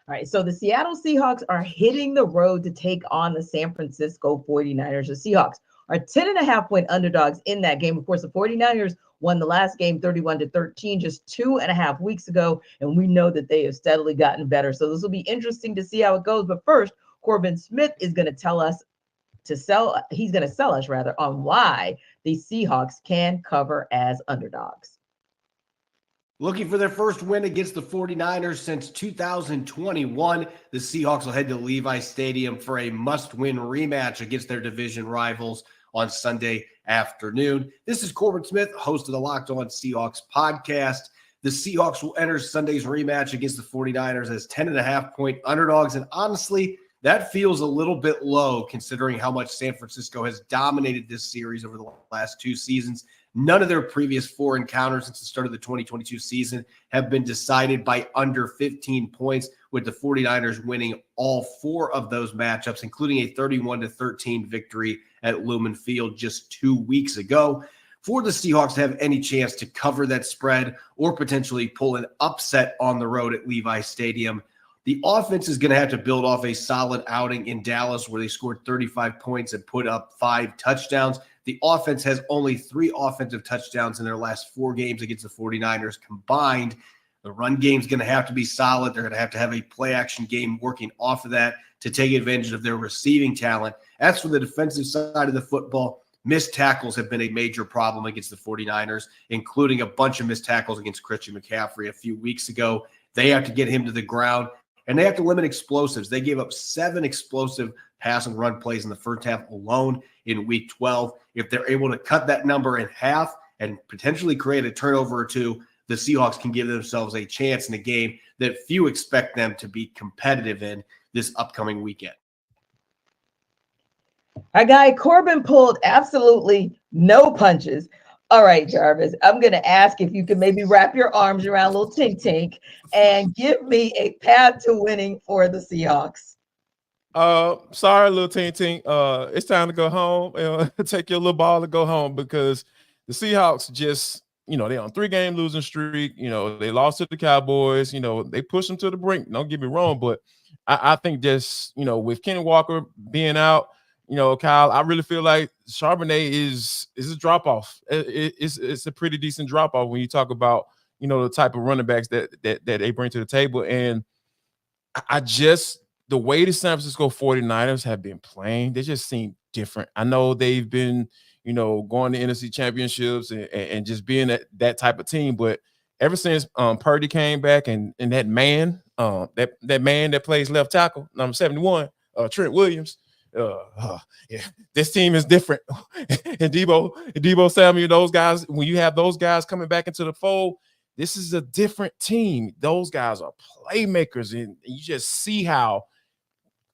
All right, so the Seattle Seahawks are hitting the road to take on the San Francisco 49ers. The Seahawks are 10.5-point underdogs in that game. Of course, the 49ers won the last game 31-13 just 2.5 weeks ago, and we know that they have steadily gotten better. So this will be interesting to see how it goes. But first, Corbin Smith is going to tell us he's going to sell us rather on why the Seahawks can cover as underdogs. Looking for their first win against the 49ers since 2021, the Seahawks will head to Levi Stadium for a must-win rematch against their division rivals on Sunday afternoon. This is Corbin Smith, host of the Locked On Seahawks podcast. The Seahawks will enter Sunday's rematch against the 49ers as 10.5-point underdogs, and honestly, that feels a little bit low considering how much San Francisco has dominated this series over the last 2 seasons. None of their previous 4 encounters since the start of the 2022 season have been decided by under 15 points, with the 49ers winning all 4 of those matchups, including a 31-13 victory at Lumen Field just 2 weeks ago. For the Seahawks to have any chance to cover that spread or potentially pull an upset on the road at Levi Stadium, the offense is going to have to build off a solid outing in Dallas where they scored 35 points and put up 5 touchdowns. The offense has only 3 offensive touchdowns in their last 4 games against the 49ers combined. The run game is going to have to be solid. They're going to have a play-action game working off of that to take advantage of their receiving talent. As for the defensive side of the football, missed tackles have been a major problem against the 49ers, including a bunch of missed tackles against Christian McCaffrey a few weeks ago. They have to get him to the ground, and they have to limit explosives. They gave up 7 explosive pass and run plays in the first half alone in Week 12. If they're able to cut that number in half and potentially create a turnover or 2, the Seahawks can give themselves a chance in a game that few expect them to be competitive in this upcoming weekend. Our guy Corbin pulled absolutely no punches. All right, Jarvis, I'm going to ask if you can maybe wrap your arms around little Tink Tink and give me a path to winning for the Seahawks. Sorry, little Tink Tink. It's time to go home. Take your little ball and go home because the Seahawks just, they're on 3-game losing streak. They lost to the Cowboys. They pushed them to the brink. Don't get me wrong, but I think just, with Kenny Walker being out, Kyle, I really feel like Charbonnet is a drop-off. It's a pretty decent drop-off when you talk about, the type of running backs that they bring to the table. And the way the San Francisco 49ers have been playing, they just seem different. I know they've been, going to NFC championships and just being that type of team. But ever since Purdy came back and that man, that man that plays left tackle, number 71, Trent Williams, yeah, this team is different. And Debo Samuel, those guys, when you have those guys coming back into the fold, this is a different team. Those guys are playmakers, and you just see how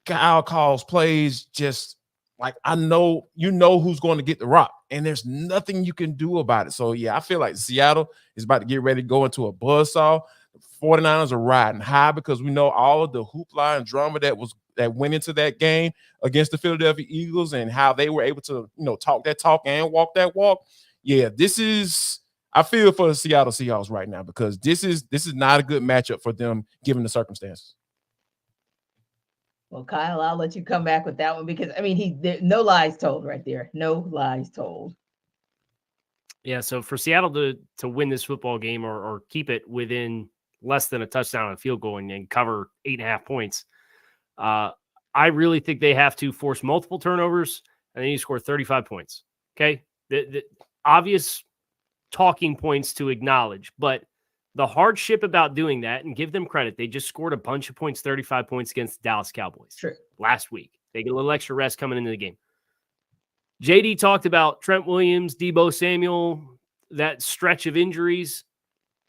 Kyle calls plays just like who's going to get the rock, and there's nothing you can do about it. So, yeah, I feel like Seattle is about to get ready to go into a buzzsaw. The 49ers are riding high because we know all of the hoopla and drama that went into that game against the Philadelphia Eagles and how they were able to, talk that talk and walk that walk. Yeah, I feel for the Seattle Seahawks right now because this is not a good matchup for them given the circumstances. Well, Kyle, I'll let you come back with that one because, no lies told right there. No lies told. Yeah, so for Seattle to win this football game or keep it within less than a touchdown and a field goal and cover 8.5 points, I really think they have to force multiple turnovers and then you score 35 points. Okay. The obvious talking points to acknowledge, but the hardship about doing that, and give them credit, they just scored a bunch of points, 35 points against the Dallas Cowboys last week. They get a little extra rest coming into the game. JD talked about Trent Williams, Debo Samuel, that stretch of injuries.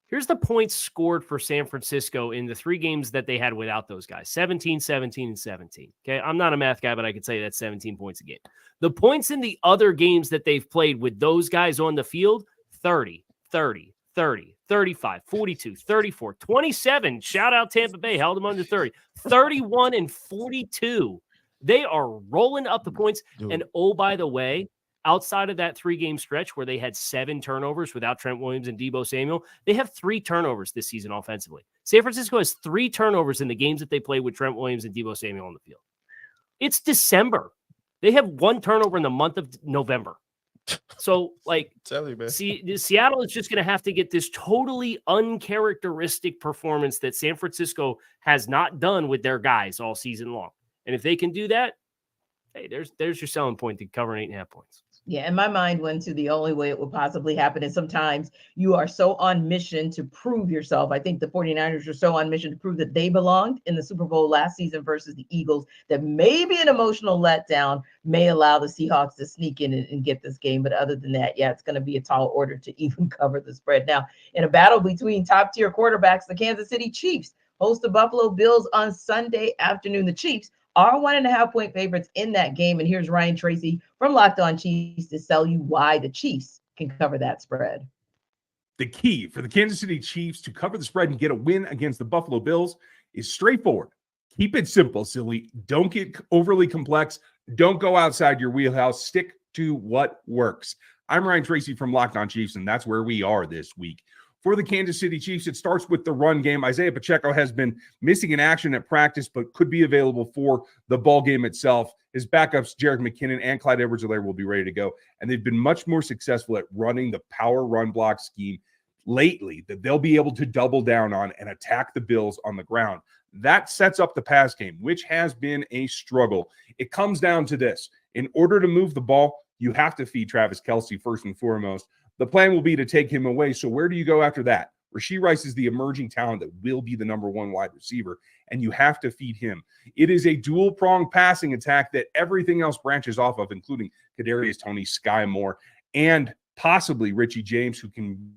Here's the points scored for San Francisco in the 3 games that they had without those guys, 17, 17, and 17. Okay, I'm not a math guy, but I could say that's 17 points a game. The points in the other games that they've played with those guys on the field, 30, 30, 30, 35, 42, 34, 27. Shout out Tampa Bay, held them under 30, 31 and 42. They are rolling up the points. Dude. And oh, by the way, outside of that 3-game stretch where they had 7 turnovers without Trent Williams and Deebo Samuel, they have 3 turnovers this season offensively. San Francisco has 3 turnovers in the games that they played with Trent Williams and Deebo Samuel on the field. It's December. They have 1 turnover in the month of November. So, like, tell you, man. Seattle is just going to have to get this totally uncharacteristic performance that San Francisco has not done with their guys all season long. And if they can do that, hey, there's your selling point to cover 8.5 points. Yeah, and my mind went to the only way it would possibly happen is sometimes you are so on mission to prove yourself. I think the 49ers are so on mission to prove that they belonged in the Super Bowl last season versus the Eagles that maybe an emotional letdown may allow the Seahawks to sneak in and get this game. But other than that, yeah, it's going to be a tall order to even cover the spread. Now, in a battle between top-tier quarterbacks, the Kansas City Chiefs host the Buffalo Bills on Sunday afternoon. The Chiefs are 1.5-point favorites in that game. And here's Ryan Tracy from Locked On Chiefs to tell you why the Chiefs can cover that spread. The key for the Kansas City Chiefs to cover the spread and get a win against the Buffalo Bills is straightforward. Keep it simple, silly. Don't get overly complex. Don't go outside your wheelhouse. Stick to what works. I'm Ryan Tracy from Locked On Chiefs, and that's where we are this week. For the Kansas City Chiefs, it starts with the run game. Isaiah Pacheco has been missing in action at practice, but could be available for the ball game itself. His backups, Jerick McKinnon and Clyde Edwards-Helaire, will be ready to go. And they've been much more successful at running the power run block scheme lately that they'll be able to double down on and attack the Bills on the ground. That sets up the pass game, which has been a struggle. It comes down to this. In order to move the ball, you have to feed Travis Kelce first and foremost. The plan will be to take him away. So where do you go after that? Rashee Rice is the emerging talent that will be the number 1 wide receiver, and you have to feed him. It is a dual-pronged passing attack that everything else branches off of, including Kadarius Toney, Sky Moore, and possibly Richie James, who can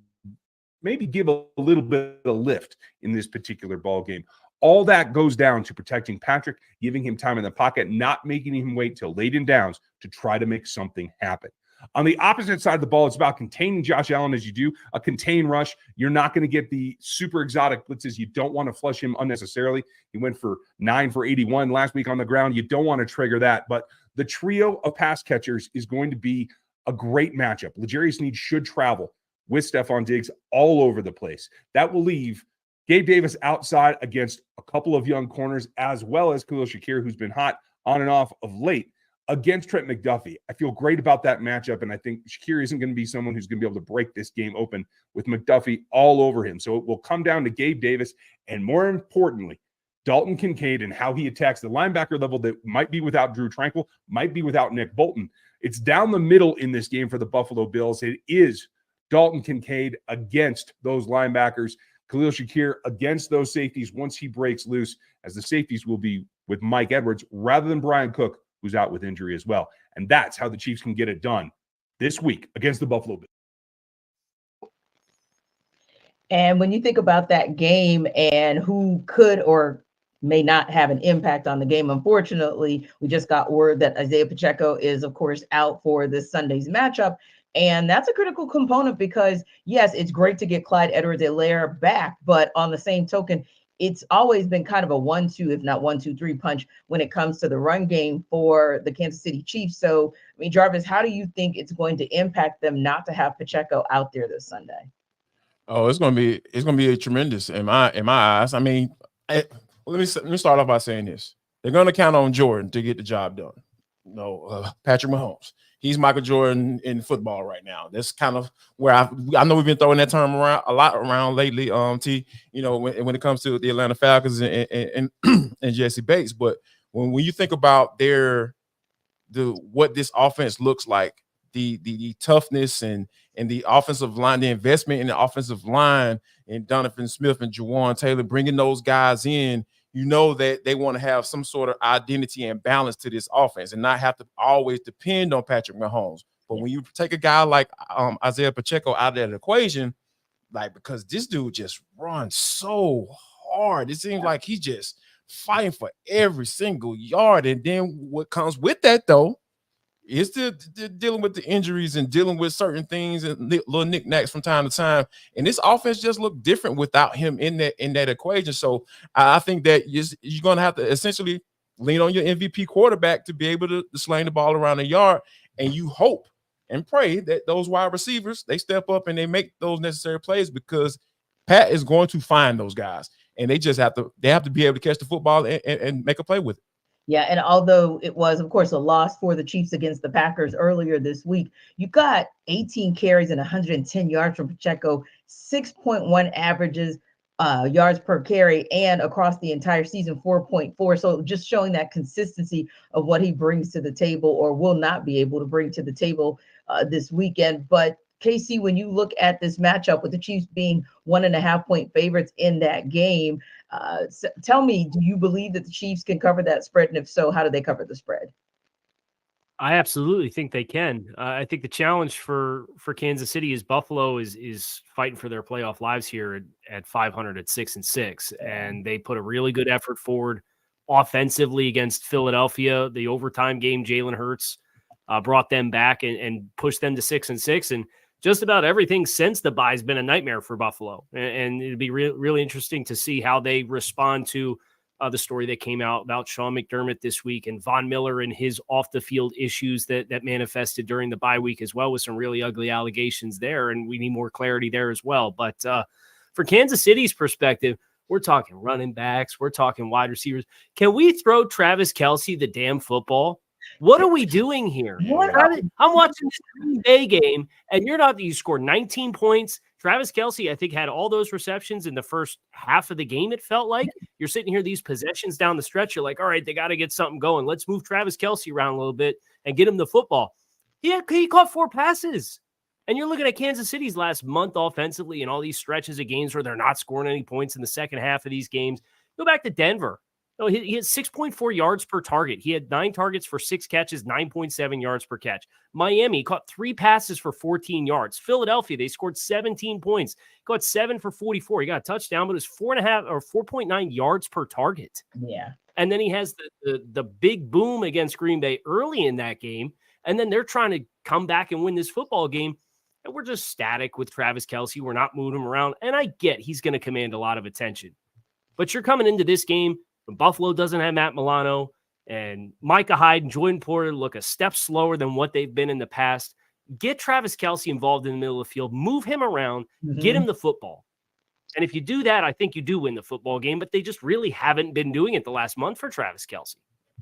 maybe give a little bit of lift in this particular ball game. All that goes down to protecting Patrick, giving him time in the pocket, not making him wait till late in downs to try to make something happen. On the opposite side of the ball, it's about containing Josh Allen as you do a contain rush. You're not going to get the super exotic blitzes. You don't want to flush him unnecessarily. He went for 9 for 81 last week on the ground. You don't want to trigger that. But the trio of pass catchers is going to be a great matchup. L'Jarius Sneed should travel with Stephon Diggs all over the place. That will leave Gabe Davis outside against a couple of young corners, as well as Khalil Shakir, who's been hot on and off of late, against Trent McDuffie. I feel great about that matchup, and I think Shakir isn't going to be someone who's going to be able to break this game open with McDuffie all over him. So it will come down to Gabe Davis, and more importantly, Dalton Kincaid and how he attacks the linebacker level that might be without Drew Tranquil, might be without Nick Bolton. It's down the middle in this game for the Buffalo Bills. It is Dalton Kincaid against those linebackers, Khalil Shakir against those safeties once he breaks loose, as the safeties will be with Mike Edwards rather than Brian Cook, who's out with injury as well. And that's how the Chiefs can get it done this week against the Buffalo Bills. And when you think about that game and who could or may not have an impact on the game, unfortunately, we just got word that Isaiah Pacheco is, of course, out for this Sunday's matchup. And that's a critical component because, yes, it's great to get Clyde Edwards-Helaire back, but on the same token, it's always been kind of a 1-2, if not 1-2-3 punch when it comes to the run game for the Kansas City Chiefs. So, I mean, Jarvis, how do you think it's going to impact them not to have Pacheco out there this Sunday? Oh, it's gonna be a tremendous in my eyes. I mean, let me start off by saying this: they're gonna count on Jordan to get the job done. Patrick Mahomes. He's Michael Jordan in football right now. That's kind of where I know we've been throwing that term around a lot lately. T, when it comes to the Atlanta Falcons and Jesse Bates, but when you think about what this offense looks like, the toughness and the offensive line, the investment in the offensive line, and Donovan Smith and Jawan Taylor, bringing those guys in. You know that they want to have some sort of identity and balance to this offense and not have to always depend on Patrick Mahomes. But when you take a guy like Isaiah Pacheco out of that equation, because this dude just runs so hard, it seems like he's just fighting for every single yard. And then what comes with that, though, is the dealing with the injuries and dealing with certain things and little knickknacks from time to time. And this offense just looked different without him in that equation. So I think that you're going to have to essentially lean on your MVP quarterback to be able to sling the ball around the yard. And you hope and pray that those wide receivers, they step up and they make those necessary plays, because Pat is going to find those guys, and they have to be able to catch the football and make a play with it. Yeah, and although it was, of course, a loss for the Chiefs against the Packers earlier this week, you got 18 carries and 110 yards from Pacheco, 6.1 averages yards per carry, and across the entire season, 4.4. So just showing that consistency of what he brings to the table, or will not be able to bring to the table this weekend. But KC, when you look at this matchup with the Chiefs being 1.5-point favorites in that game, tell me, do you believe that the Chiefs can cover that spread? And if so, how do they cover the spread? I absolutely think they can. I think the challenge for Kansas City is Buffalo is fighting for their playoff lives here at 500 at 6-6, and they put a really good effort forward offensively against Philadelphia. The overtime game, Jalen Hurts brought them back and pushed them to 6-6, and just about everything since the bye has been a nightmare for Buffalo. And it'd be really interesting to see how they respond to the story that came out about Sean McDermott this week, and Von Miller and his off the field issues that manifested during the bye week as well, with some really ugly allegations there. And we need more clarity there as well. But for Kansas City's perspective, we're talking running backs, we're talking wide receivers. Can we throw Travis Kelce the damn football? What are we doing here? I'm watching this Green Bay game, and you scored 19 points. Travis Kelce, I think, had all those receptions in the first half of the game, it felt like. You're sitting here, these possessions down the stretch, you're like, all right, they got to get something going. Let's move Travis Kelce around a little bit and get him the football. He caught 4 passes. And you're looking at Kansas City's last month offensively and all these stretches of games where they're not scoring any points in the second half of these games. Go back to Denver. No, he had 6.4 yards per target. He had 9 targets for 6 catches, 9.7 yards per catch. Miami caught 3 passes for 14 yards. Philadelphia, they scored 17 points. Caught 7 for 44. He got a touchdown, but it was 4.5 or 4.9 yards per target. Yeah. And then he has the big boom against Green Bay early in that game. And then they're trying to come back and win this football game. And we're just static with Travis Kelce. We're not moving him around. And I get he's going to command a lot of attention. But you're coming into this game when Buffalo doesn't have Matt Milano, and Micah Hyde and Jordan Porter look a step slower than what they've been in the past. Get Travis Kelce involved in the middle of the field, move him around, get him the football. And if you do that, I think you do win the football game, but they just really haven't been doing it the last month for Travis Kelce.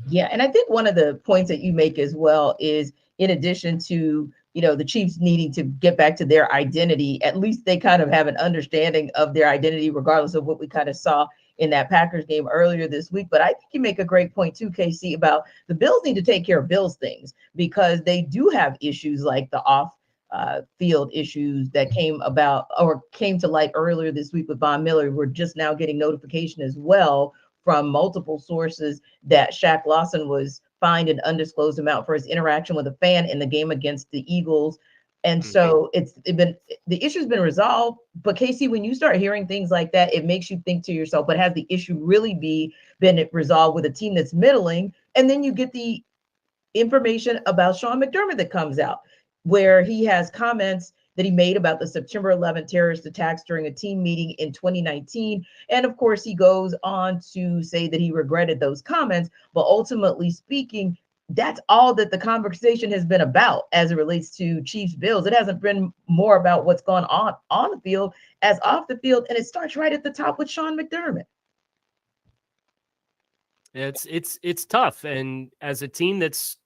Yeah, and I think one of the points that you make as well is, in addition to, the Chiefs needing to get back to their identity, at least they kind of have an understanding of their identity, regardless of what we kind of saw in that Packers game earlier this week. But I think you make a great point too, KC, about the Bills need to take care of Bills things, because they do have issues like the off field issues that came to light earlier this week with Von Miller. We're just now getting notification as well from multiple sources that Shaq Lawson was fined an undisclosed amount for his interaction with a fan in the game against the Eagles. And so the issue's been resolved. But KC, when you start hearing things like that, it makes you think to yourself, but has the issue really been resolved with a team that's middling? And then you get the information about Sean McDermott that comes out, where he has comments that he made about the September 11th terrorist attacks during a team meeting in 2019. And of course, he goes on to say that he regretted those comments, but ultimately speaking, that's all that the conversation has been about as it relates to Chiefs Bills. It hasn't been more about what's gone on the field as off the field. And it starts right at the top with Sean McDermott. It's tough. And as a team that's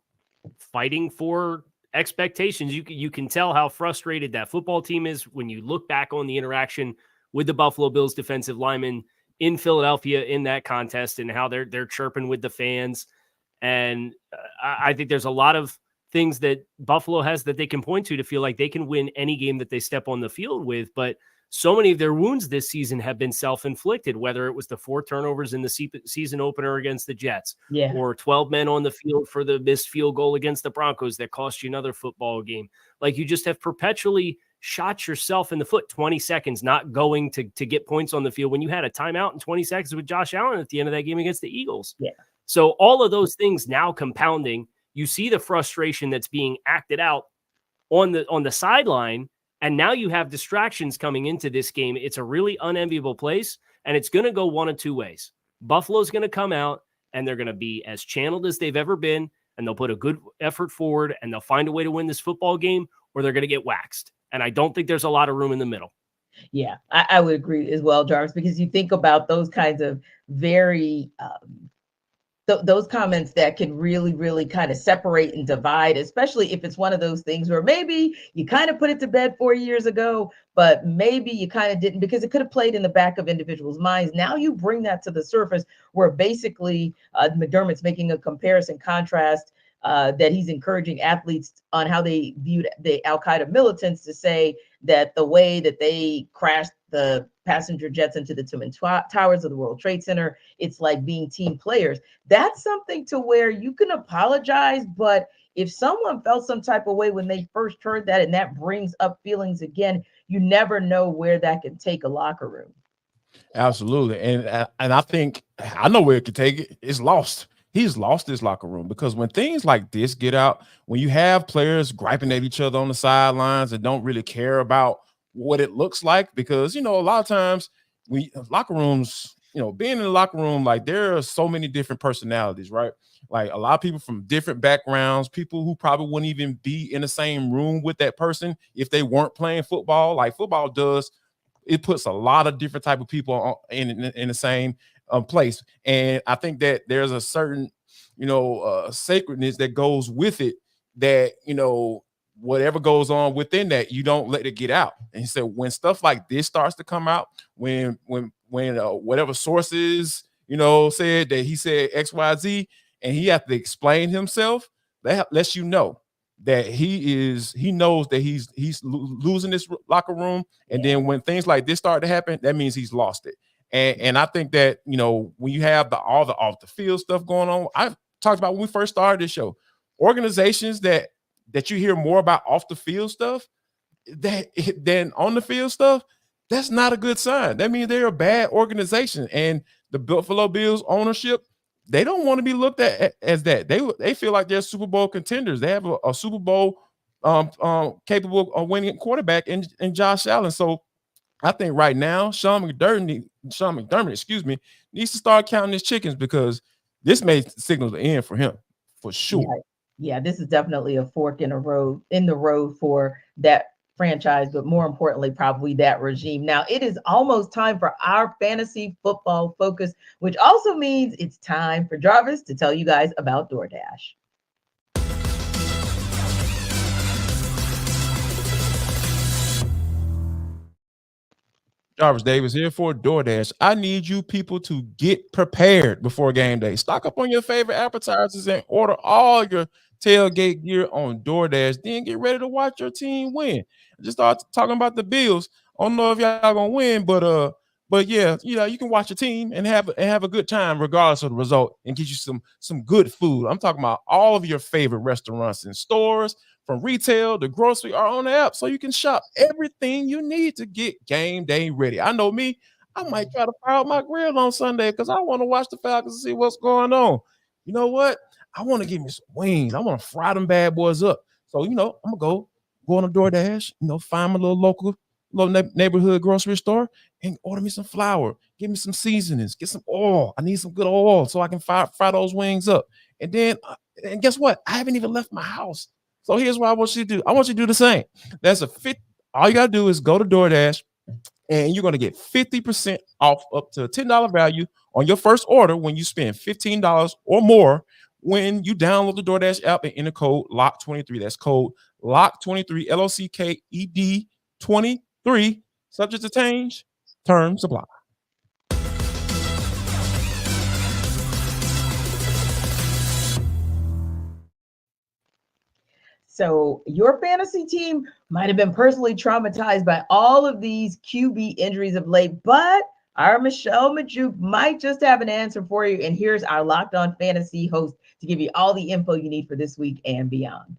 fighting for expectations, you can tell how frustrated that football team is when you look back on the interaction with the Buffalo Bills defensive linemen in Philadelphia in that contest, and how they're chirping with the fans. And I think there's a lot of things that Buffalo has that they can point to feel like they can win any game that they step on the field with. But so many of their wounds this season have been self-inflicted, whether it was the 4 turnovers in the season opener against the Jets, or 12 men on the field for the missed field goal against the Broncos that cost you another football game. Like, you just have perpetually shot yourself in the foot. 20 seconds not going to get points on the field when you had a timeout in 20 seconds with Josh Allen at the end of that game against the Eagles. Yeah. So all of those things now compounding, you see the frustration that's being acted out on the sideline, and now you have distractions coming into this game. It's a really unenviable place, and it's going to go one of two ways. Buffalo's going to come out, and they're going to be as channeled as they've ever been. and they'll put a good effort forward and they'll find a way to win this football game, or they're going to get waxed. And I don't think there's a lot of room in the middle. Yeah, I would agree as well, Jarvis, because you think about those kinds of very those comments that can really, really kind of separate and divide, especially if it's one of those things where maybe you kind of put it to bed 4 years ago, but maybe you kind of didn't because it could have played in the back of individuals' minds. Now you bring that to the surface where basically McDermott's making a comparison contrast that he's encouraging athletes on how they viewed the Al-Qaeda militants to say that the way that they crashed the passenger jets into the Twin Towers of the World Trade Center, it's like being team players. That's something to where you can apologize, but if someone felt some type of way when they first heard that, and that brings up feelings again, you never know where that can take a locker room. Absolutely. And I think I know where it could take it. It's lost. He's lost his locker room because when things like this get out, when you have players griping at each other on the sidelines and don't really care about what it looks like, because, a lot of times locker rooms, being in the locker room, like there are so many different personalities, right? Like a lot of people from different backgrounds, people who probably wouldn't even be in the same room with that person if they weren't playing football. Like football does, it puts a lot of different type of people in the same place. And I think that there's a certain, sacredness that goes with it that, whatever goes on within that, you don't let it get out. And he said, when stuff like this starts to come out, when whatever sources, said that he said XYZ and he has to explain himself, that lets you know that he knows that he's losing this locker room. And then when things like this start to happen, that means he's lost it. And I think that, when you have all the off the field stuff going on, I talked about when we first started this show, organizations that you hear more about off the field stuff than on the field stuff, that's not a good sign. That means they're a bad organization. And the Buffalo Bills ownership, they don't want to be looked at as that. They feel like they're Super Bowl contenders. They have a Super Bowl capable of winning quarterback in Josh Allen. So I think right now, Sean McDermott, needs to start counting his chickens because this may signal the end for him for sure. Yeah, this is definitely a fork in the road for that franchise, but more importantly, probably that regime. Now, it is almost time for our fantasy football focus, which also means it's time for Jarvis to tell you guys about DoorDash. Jarvis Davis here for DoorDash. I need you people to get prepared before game day. Stock up on your favorite appetizers and order all your tailgate gear on DoorDash. Then get ready to watch your team win. Just start talking about the Bills. I don't know if y'all gonna win, but yeah, you can watch your team and have a good time regardless of the result and get you some good food. I'm talking about all of your favorite restaurants and stores, from retail to grocery, are on the app, so you can shop everything you need to get game day ready. I know me, I might try to fire up my grill on Sunday because I want to watch the Falcons and see what's going on. You know what? I want to give me some wings. I want to fry them bad boys up. So, I'm going to go on a DoorDash, find my little neighborhood grocery store and order me some flour. Give me some seasonings. Get some oil. I need some good oil so I can fry those wings up. And then, and guess what? I haven't even left my house. So here's what I want you to do. I want you to do the same. All you got to do is go to DoorDash and you're going to get 50% off up to a $10 value on your first order when you spend $15 or more when you download the DoorDash app and enter code LOCK23. That's code LOCK23, LOCKED 23. Subject to change. Terms apply. So your fantasy team might have been personally traumatized by all of these QB injuries of late, but our Michelle Majuk might just have an answer for you. And here's our Locked On Fantasy host to give you all the info you need for this week and beyond.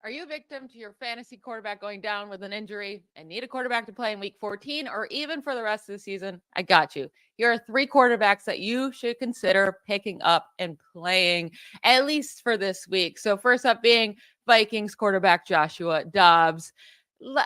Are you a victim to your fantasy quarterback going down with an injury and need a quarterback to play in week 14 or even for the rest of the season? I got you. Here are 3 quarterbacks that you should consider picking up and playing, at least for this week. So first up being Vikings quarterback Joshua Dobbs.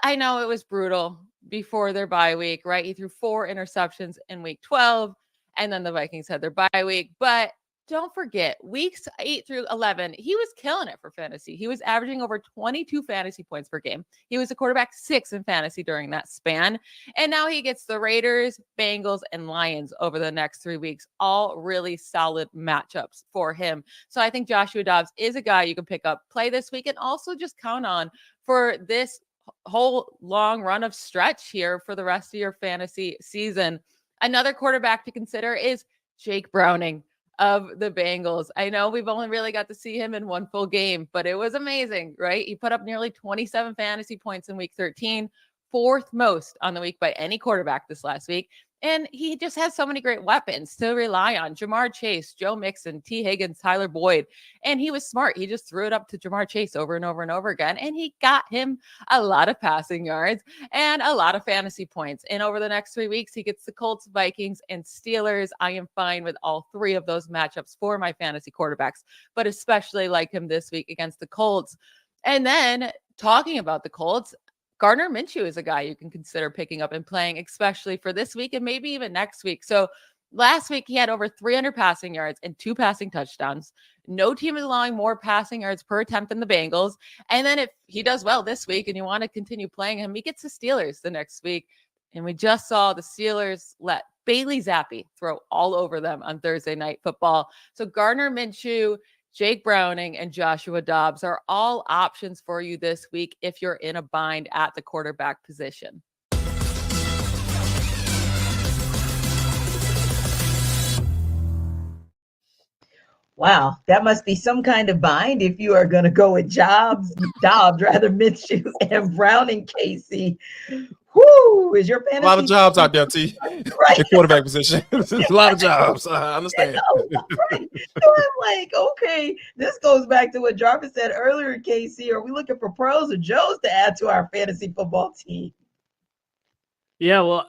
I know it was brutal, before their bye week, right? He threw 4 interceptions in week 12, and then the Vikings had their bye week. But don't forget, weeks 8 through 11, he was killing it for fantasy. He was averaging over 22 fantasy points per game. He was a quarterback 6 in fantasy during that span. And now he gets the Raiders, Bengals, and Lions over the next 3 weeks, all really solid matchups for him. So I think Joshua Dobbs is a guy you can pick up, play this week, and also just count on for this whole long run of stretch here for the rest of your fantasy season. Another quarterback to consider is Jake Browning of the Bengals. I know we've only really got to see him in one full game, but it was amazing, right? He put up nearly 27 fantasy points in week 13, 4th most on the week by any quarterback this last week. And he just has so many great weapons to rely on. Jamar Chase, Joe Mixon, T. Higgins, Tyler Boyd. And he was smart. He just threw it up to Jamar Chase over and over and over again. And he got him a lot of passing yards and a lot of fantasy points. And over the next 3 weeks, he gets the Colts, Vikings, and Steelers. I am fine with all 3 of those matchups for my fantasy quarterbacks, but especially like him this week against the Colts. And then talking about the Colts, Gardner Minshew is a guy you can consider picking up and playing, especially for this week and maybe even next week. So last week, he had over 300 passing yards and 2 passing touchdowns. No team is allowing more passing yards per attempt than the Bengals. And then if he does well this week and you want to continue playing him, he gets the Steelers the next week. And we just saw the Steelers let Bailey Zappi throw all over them on Thursday Night Football. So Gardner Minshew, Jake Browning, and Joshua Dobbs are all options for you this week if you're in a bind at the quarterback position. Wow, that must be some kind of bind if you are going to go with Dobbs, Minshew, and Browning, Casey. Whoo, is your fantasy? A lot of jobs out there, T. Right. The quarterback position. A lot of jobs. I understand. Right. So I'm like, okay, this goes back to what Jarvis said earlier, Casey. Are we looking for pros or Joes to add to our fantasy football team? Yeah, well,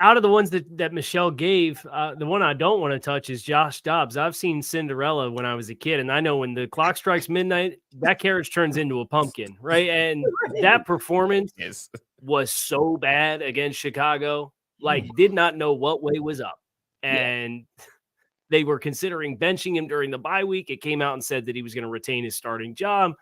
out of the ones that Michelle gave, the one I don't want to touch is Josh Dobbs. I've seen Cinderella when I was a kid, and I know when the clock strikes midnight, that carriage turns into a pumpkin, right? And that performance was so bad against Chicago, like did not know what way was up. And they were considering benching him during the bye week. It came out and said that he was going to retain his starting job.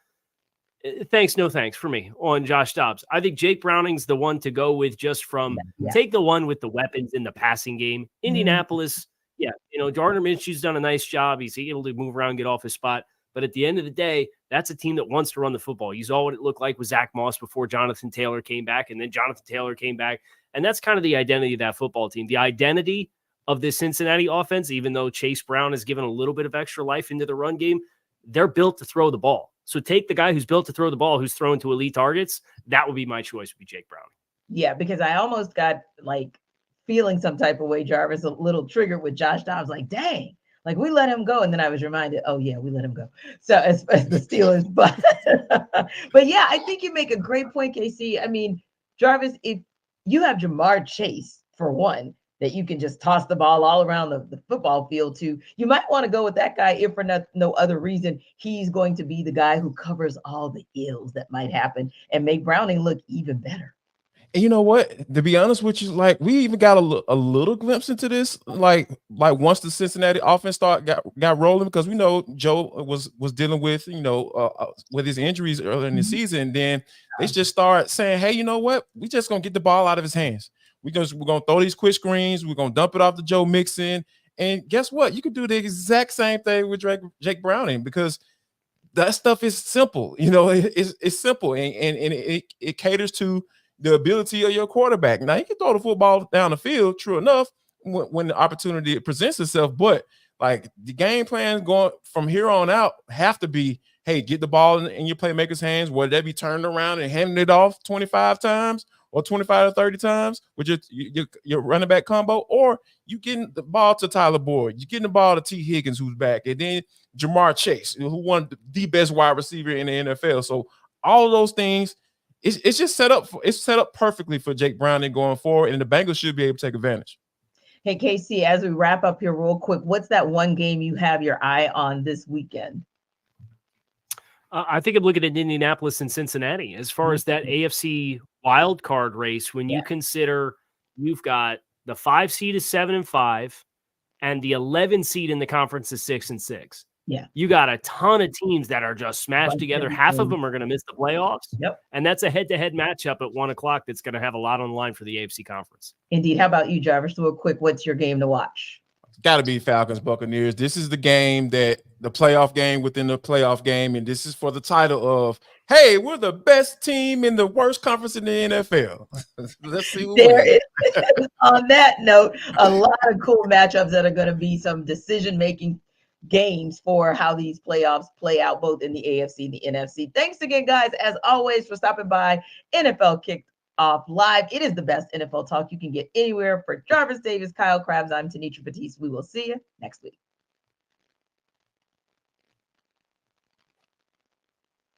Thanks, no thanks for me on Josh Dobbs. I think Jake Browning's the one to go with just from take the one with the weapons in the passing game. Indianapolis, Gardner Minshew's done a nice job. He's able to move around, get off his spot. But at the end of the day, that's a team that wants to run the football. You saw what it looked like with Zach Moss before Jonathan Taylor came back, and then Jonathan Taylor came back. And that's kind of the identity of that football team. The identity of this Cincinnati offense, even though Chase Brown has given a little bit of extra life into the run game, they're built to throw the ball. So take the guy who's built to throw the ball, who's thrown to elite targets. That would be my choice, would be Jake Brown. Yeah, because I almost got like feeling some type of way, Jarvis, a little triggered with Josh Dobbs. Like, dang. Like we let him go, and then I was reminded, oh yeah, we let him go. So as the Steelers, but yeah, I think you make a great point, KC. I mean, Jarvis, if you have Jamar Chase for one, that you can just toss the ball all around the football field to, you might want to go with that guy if for no other reason. He's going to be the guy who covers all the ills that might happen and make Browning look even better. And you know what? To be honest with you, like we even got a little glimpse into this, like once the Cincinnati offense got rolling, because we know Joe was dealing with with his injuries earlier in the season. Then they just start saying, hey, you know what? We just gonna get the ball out of his hands. We're gonna throw these quick screens. We're gonna dump it off to Joe Mixon, and guess what? You could do the exact same thing with Jake Browning, because that stuff is simple. It's simple, and it caters to the ability of your quarterback. Now, you can throw the football down the field, true enough, when the opportunity presents itself. But like the game plans going from here on out have to be, hey, get the ball in your playmaker's hands, whether they be turned around and handing it off 25 times or 25 to 30 times with your running back combo, or you getting the ball to Tyler Boyd, you getting the ball to T. Higgins, who's back, and then Jamar Chase, who won the best wide receiver in the NFL. So all of those things, it's just set up perfectly for Jake Browning going forward, and the Bengals should be able to take advantage. Hey, KC, as we wrap up here real quick, what's that one game you have your eye on this weekend? I think I'm looking at Indianapolis and Cincinnati as far as that AFC wild card race when you Yeah. consider you've got the 5 seed is 7-5 and the 11 seed in the conference is 6-6. Yeah. You got a ton of teams that are just smashed Like together. everything. Half of them are going to miss the playoffs. Yep. And that's a head-to-head matchup at 1:00 that's going to have a lot on the line for the AFC conference. Indeed. How about you, Jarvis? Do a quick, what's your game to watch? Got to be Falcons Buccaneers. This is the game that the playoff game within the playoff game, and this is for the title of, hey, we're the best team in the worst conference in the NFL. Let's see who There wins. is, on that note, a lot of cool matchups that are going to be some decision-making games for how these playoffs play out, both in the AFC and the NFC. Thanks again, guys, as always, for stopping by NFL Kickoff Live. It is the best NFL talk you can get anywhere. For Jarvis Davis, Kyle Krabs, I'm Tanisha Batiste. We will see you next week.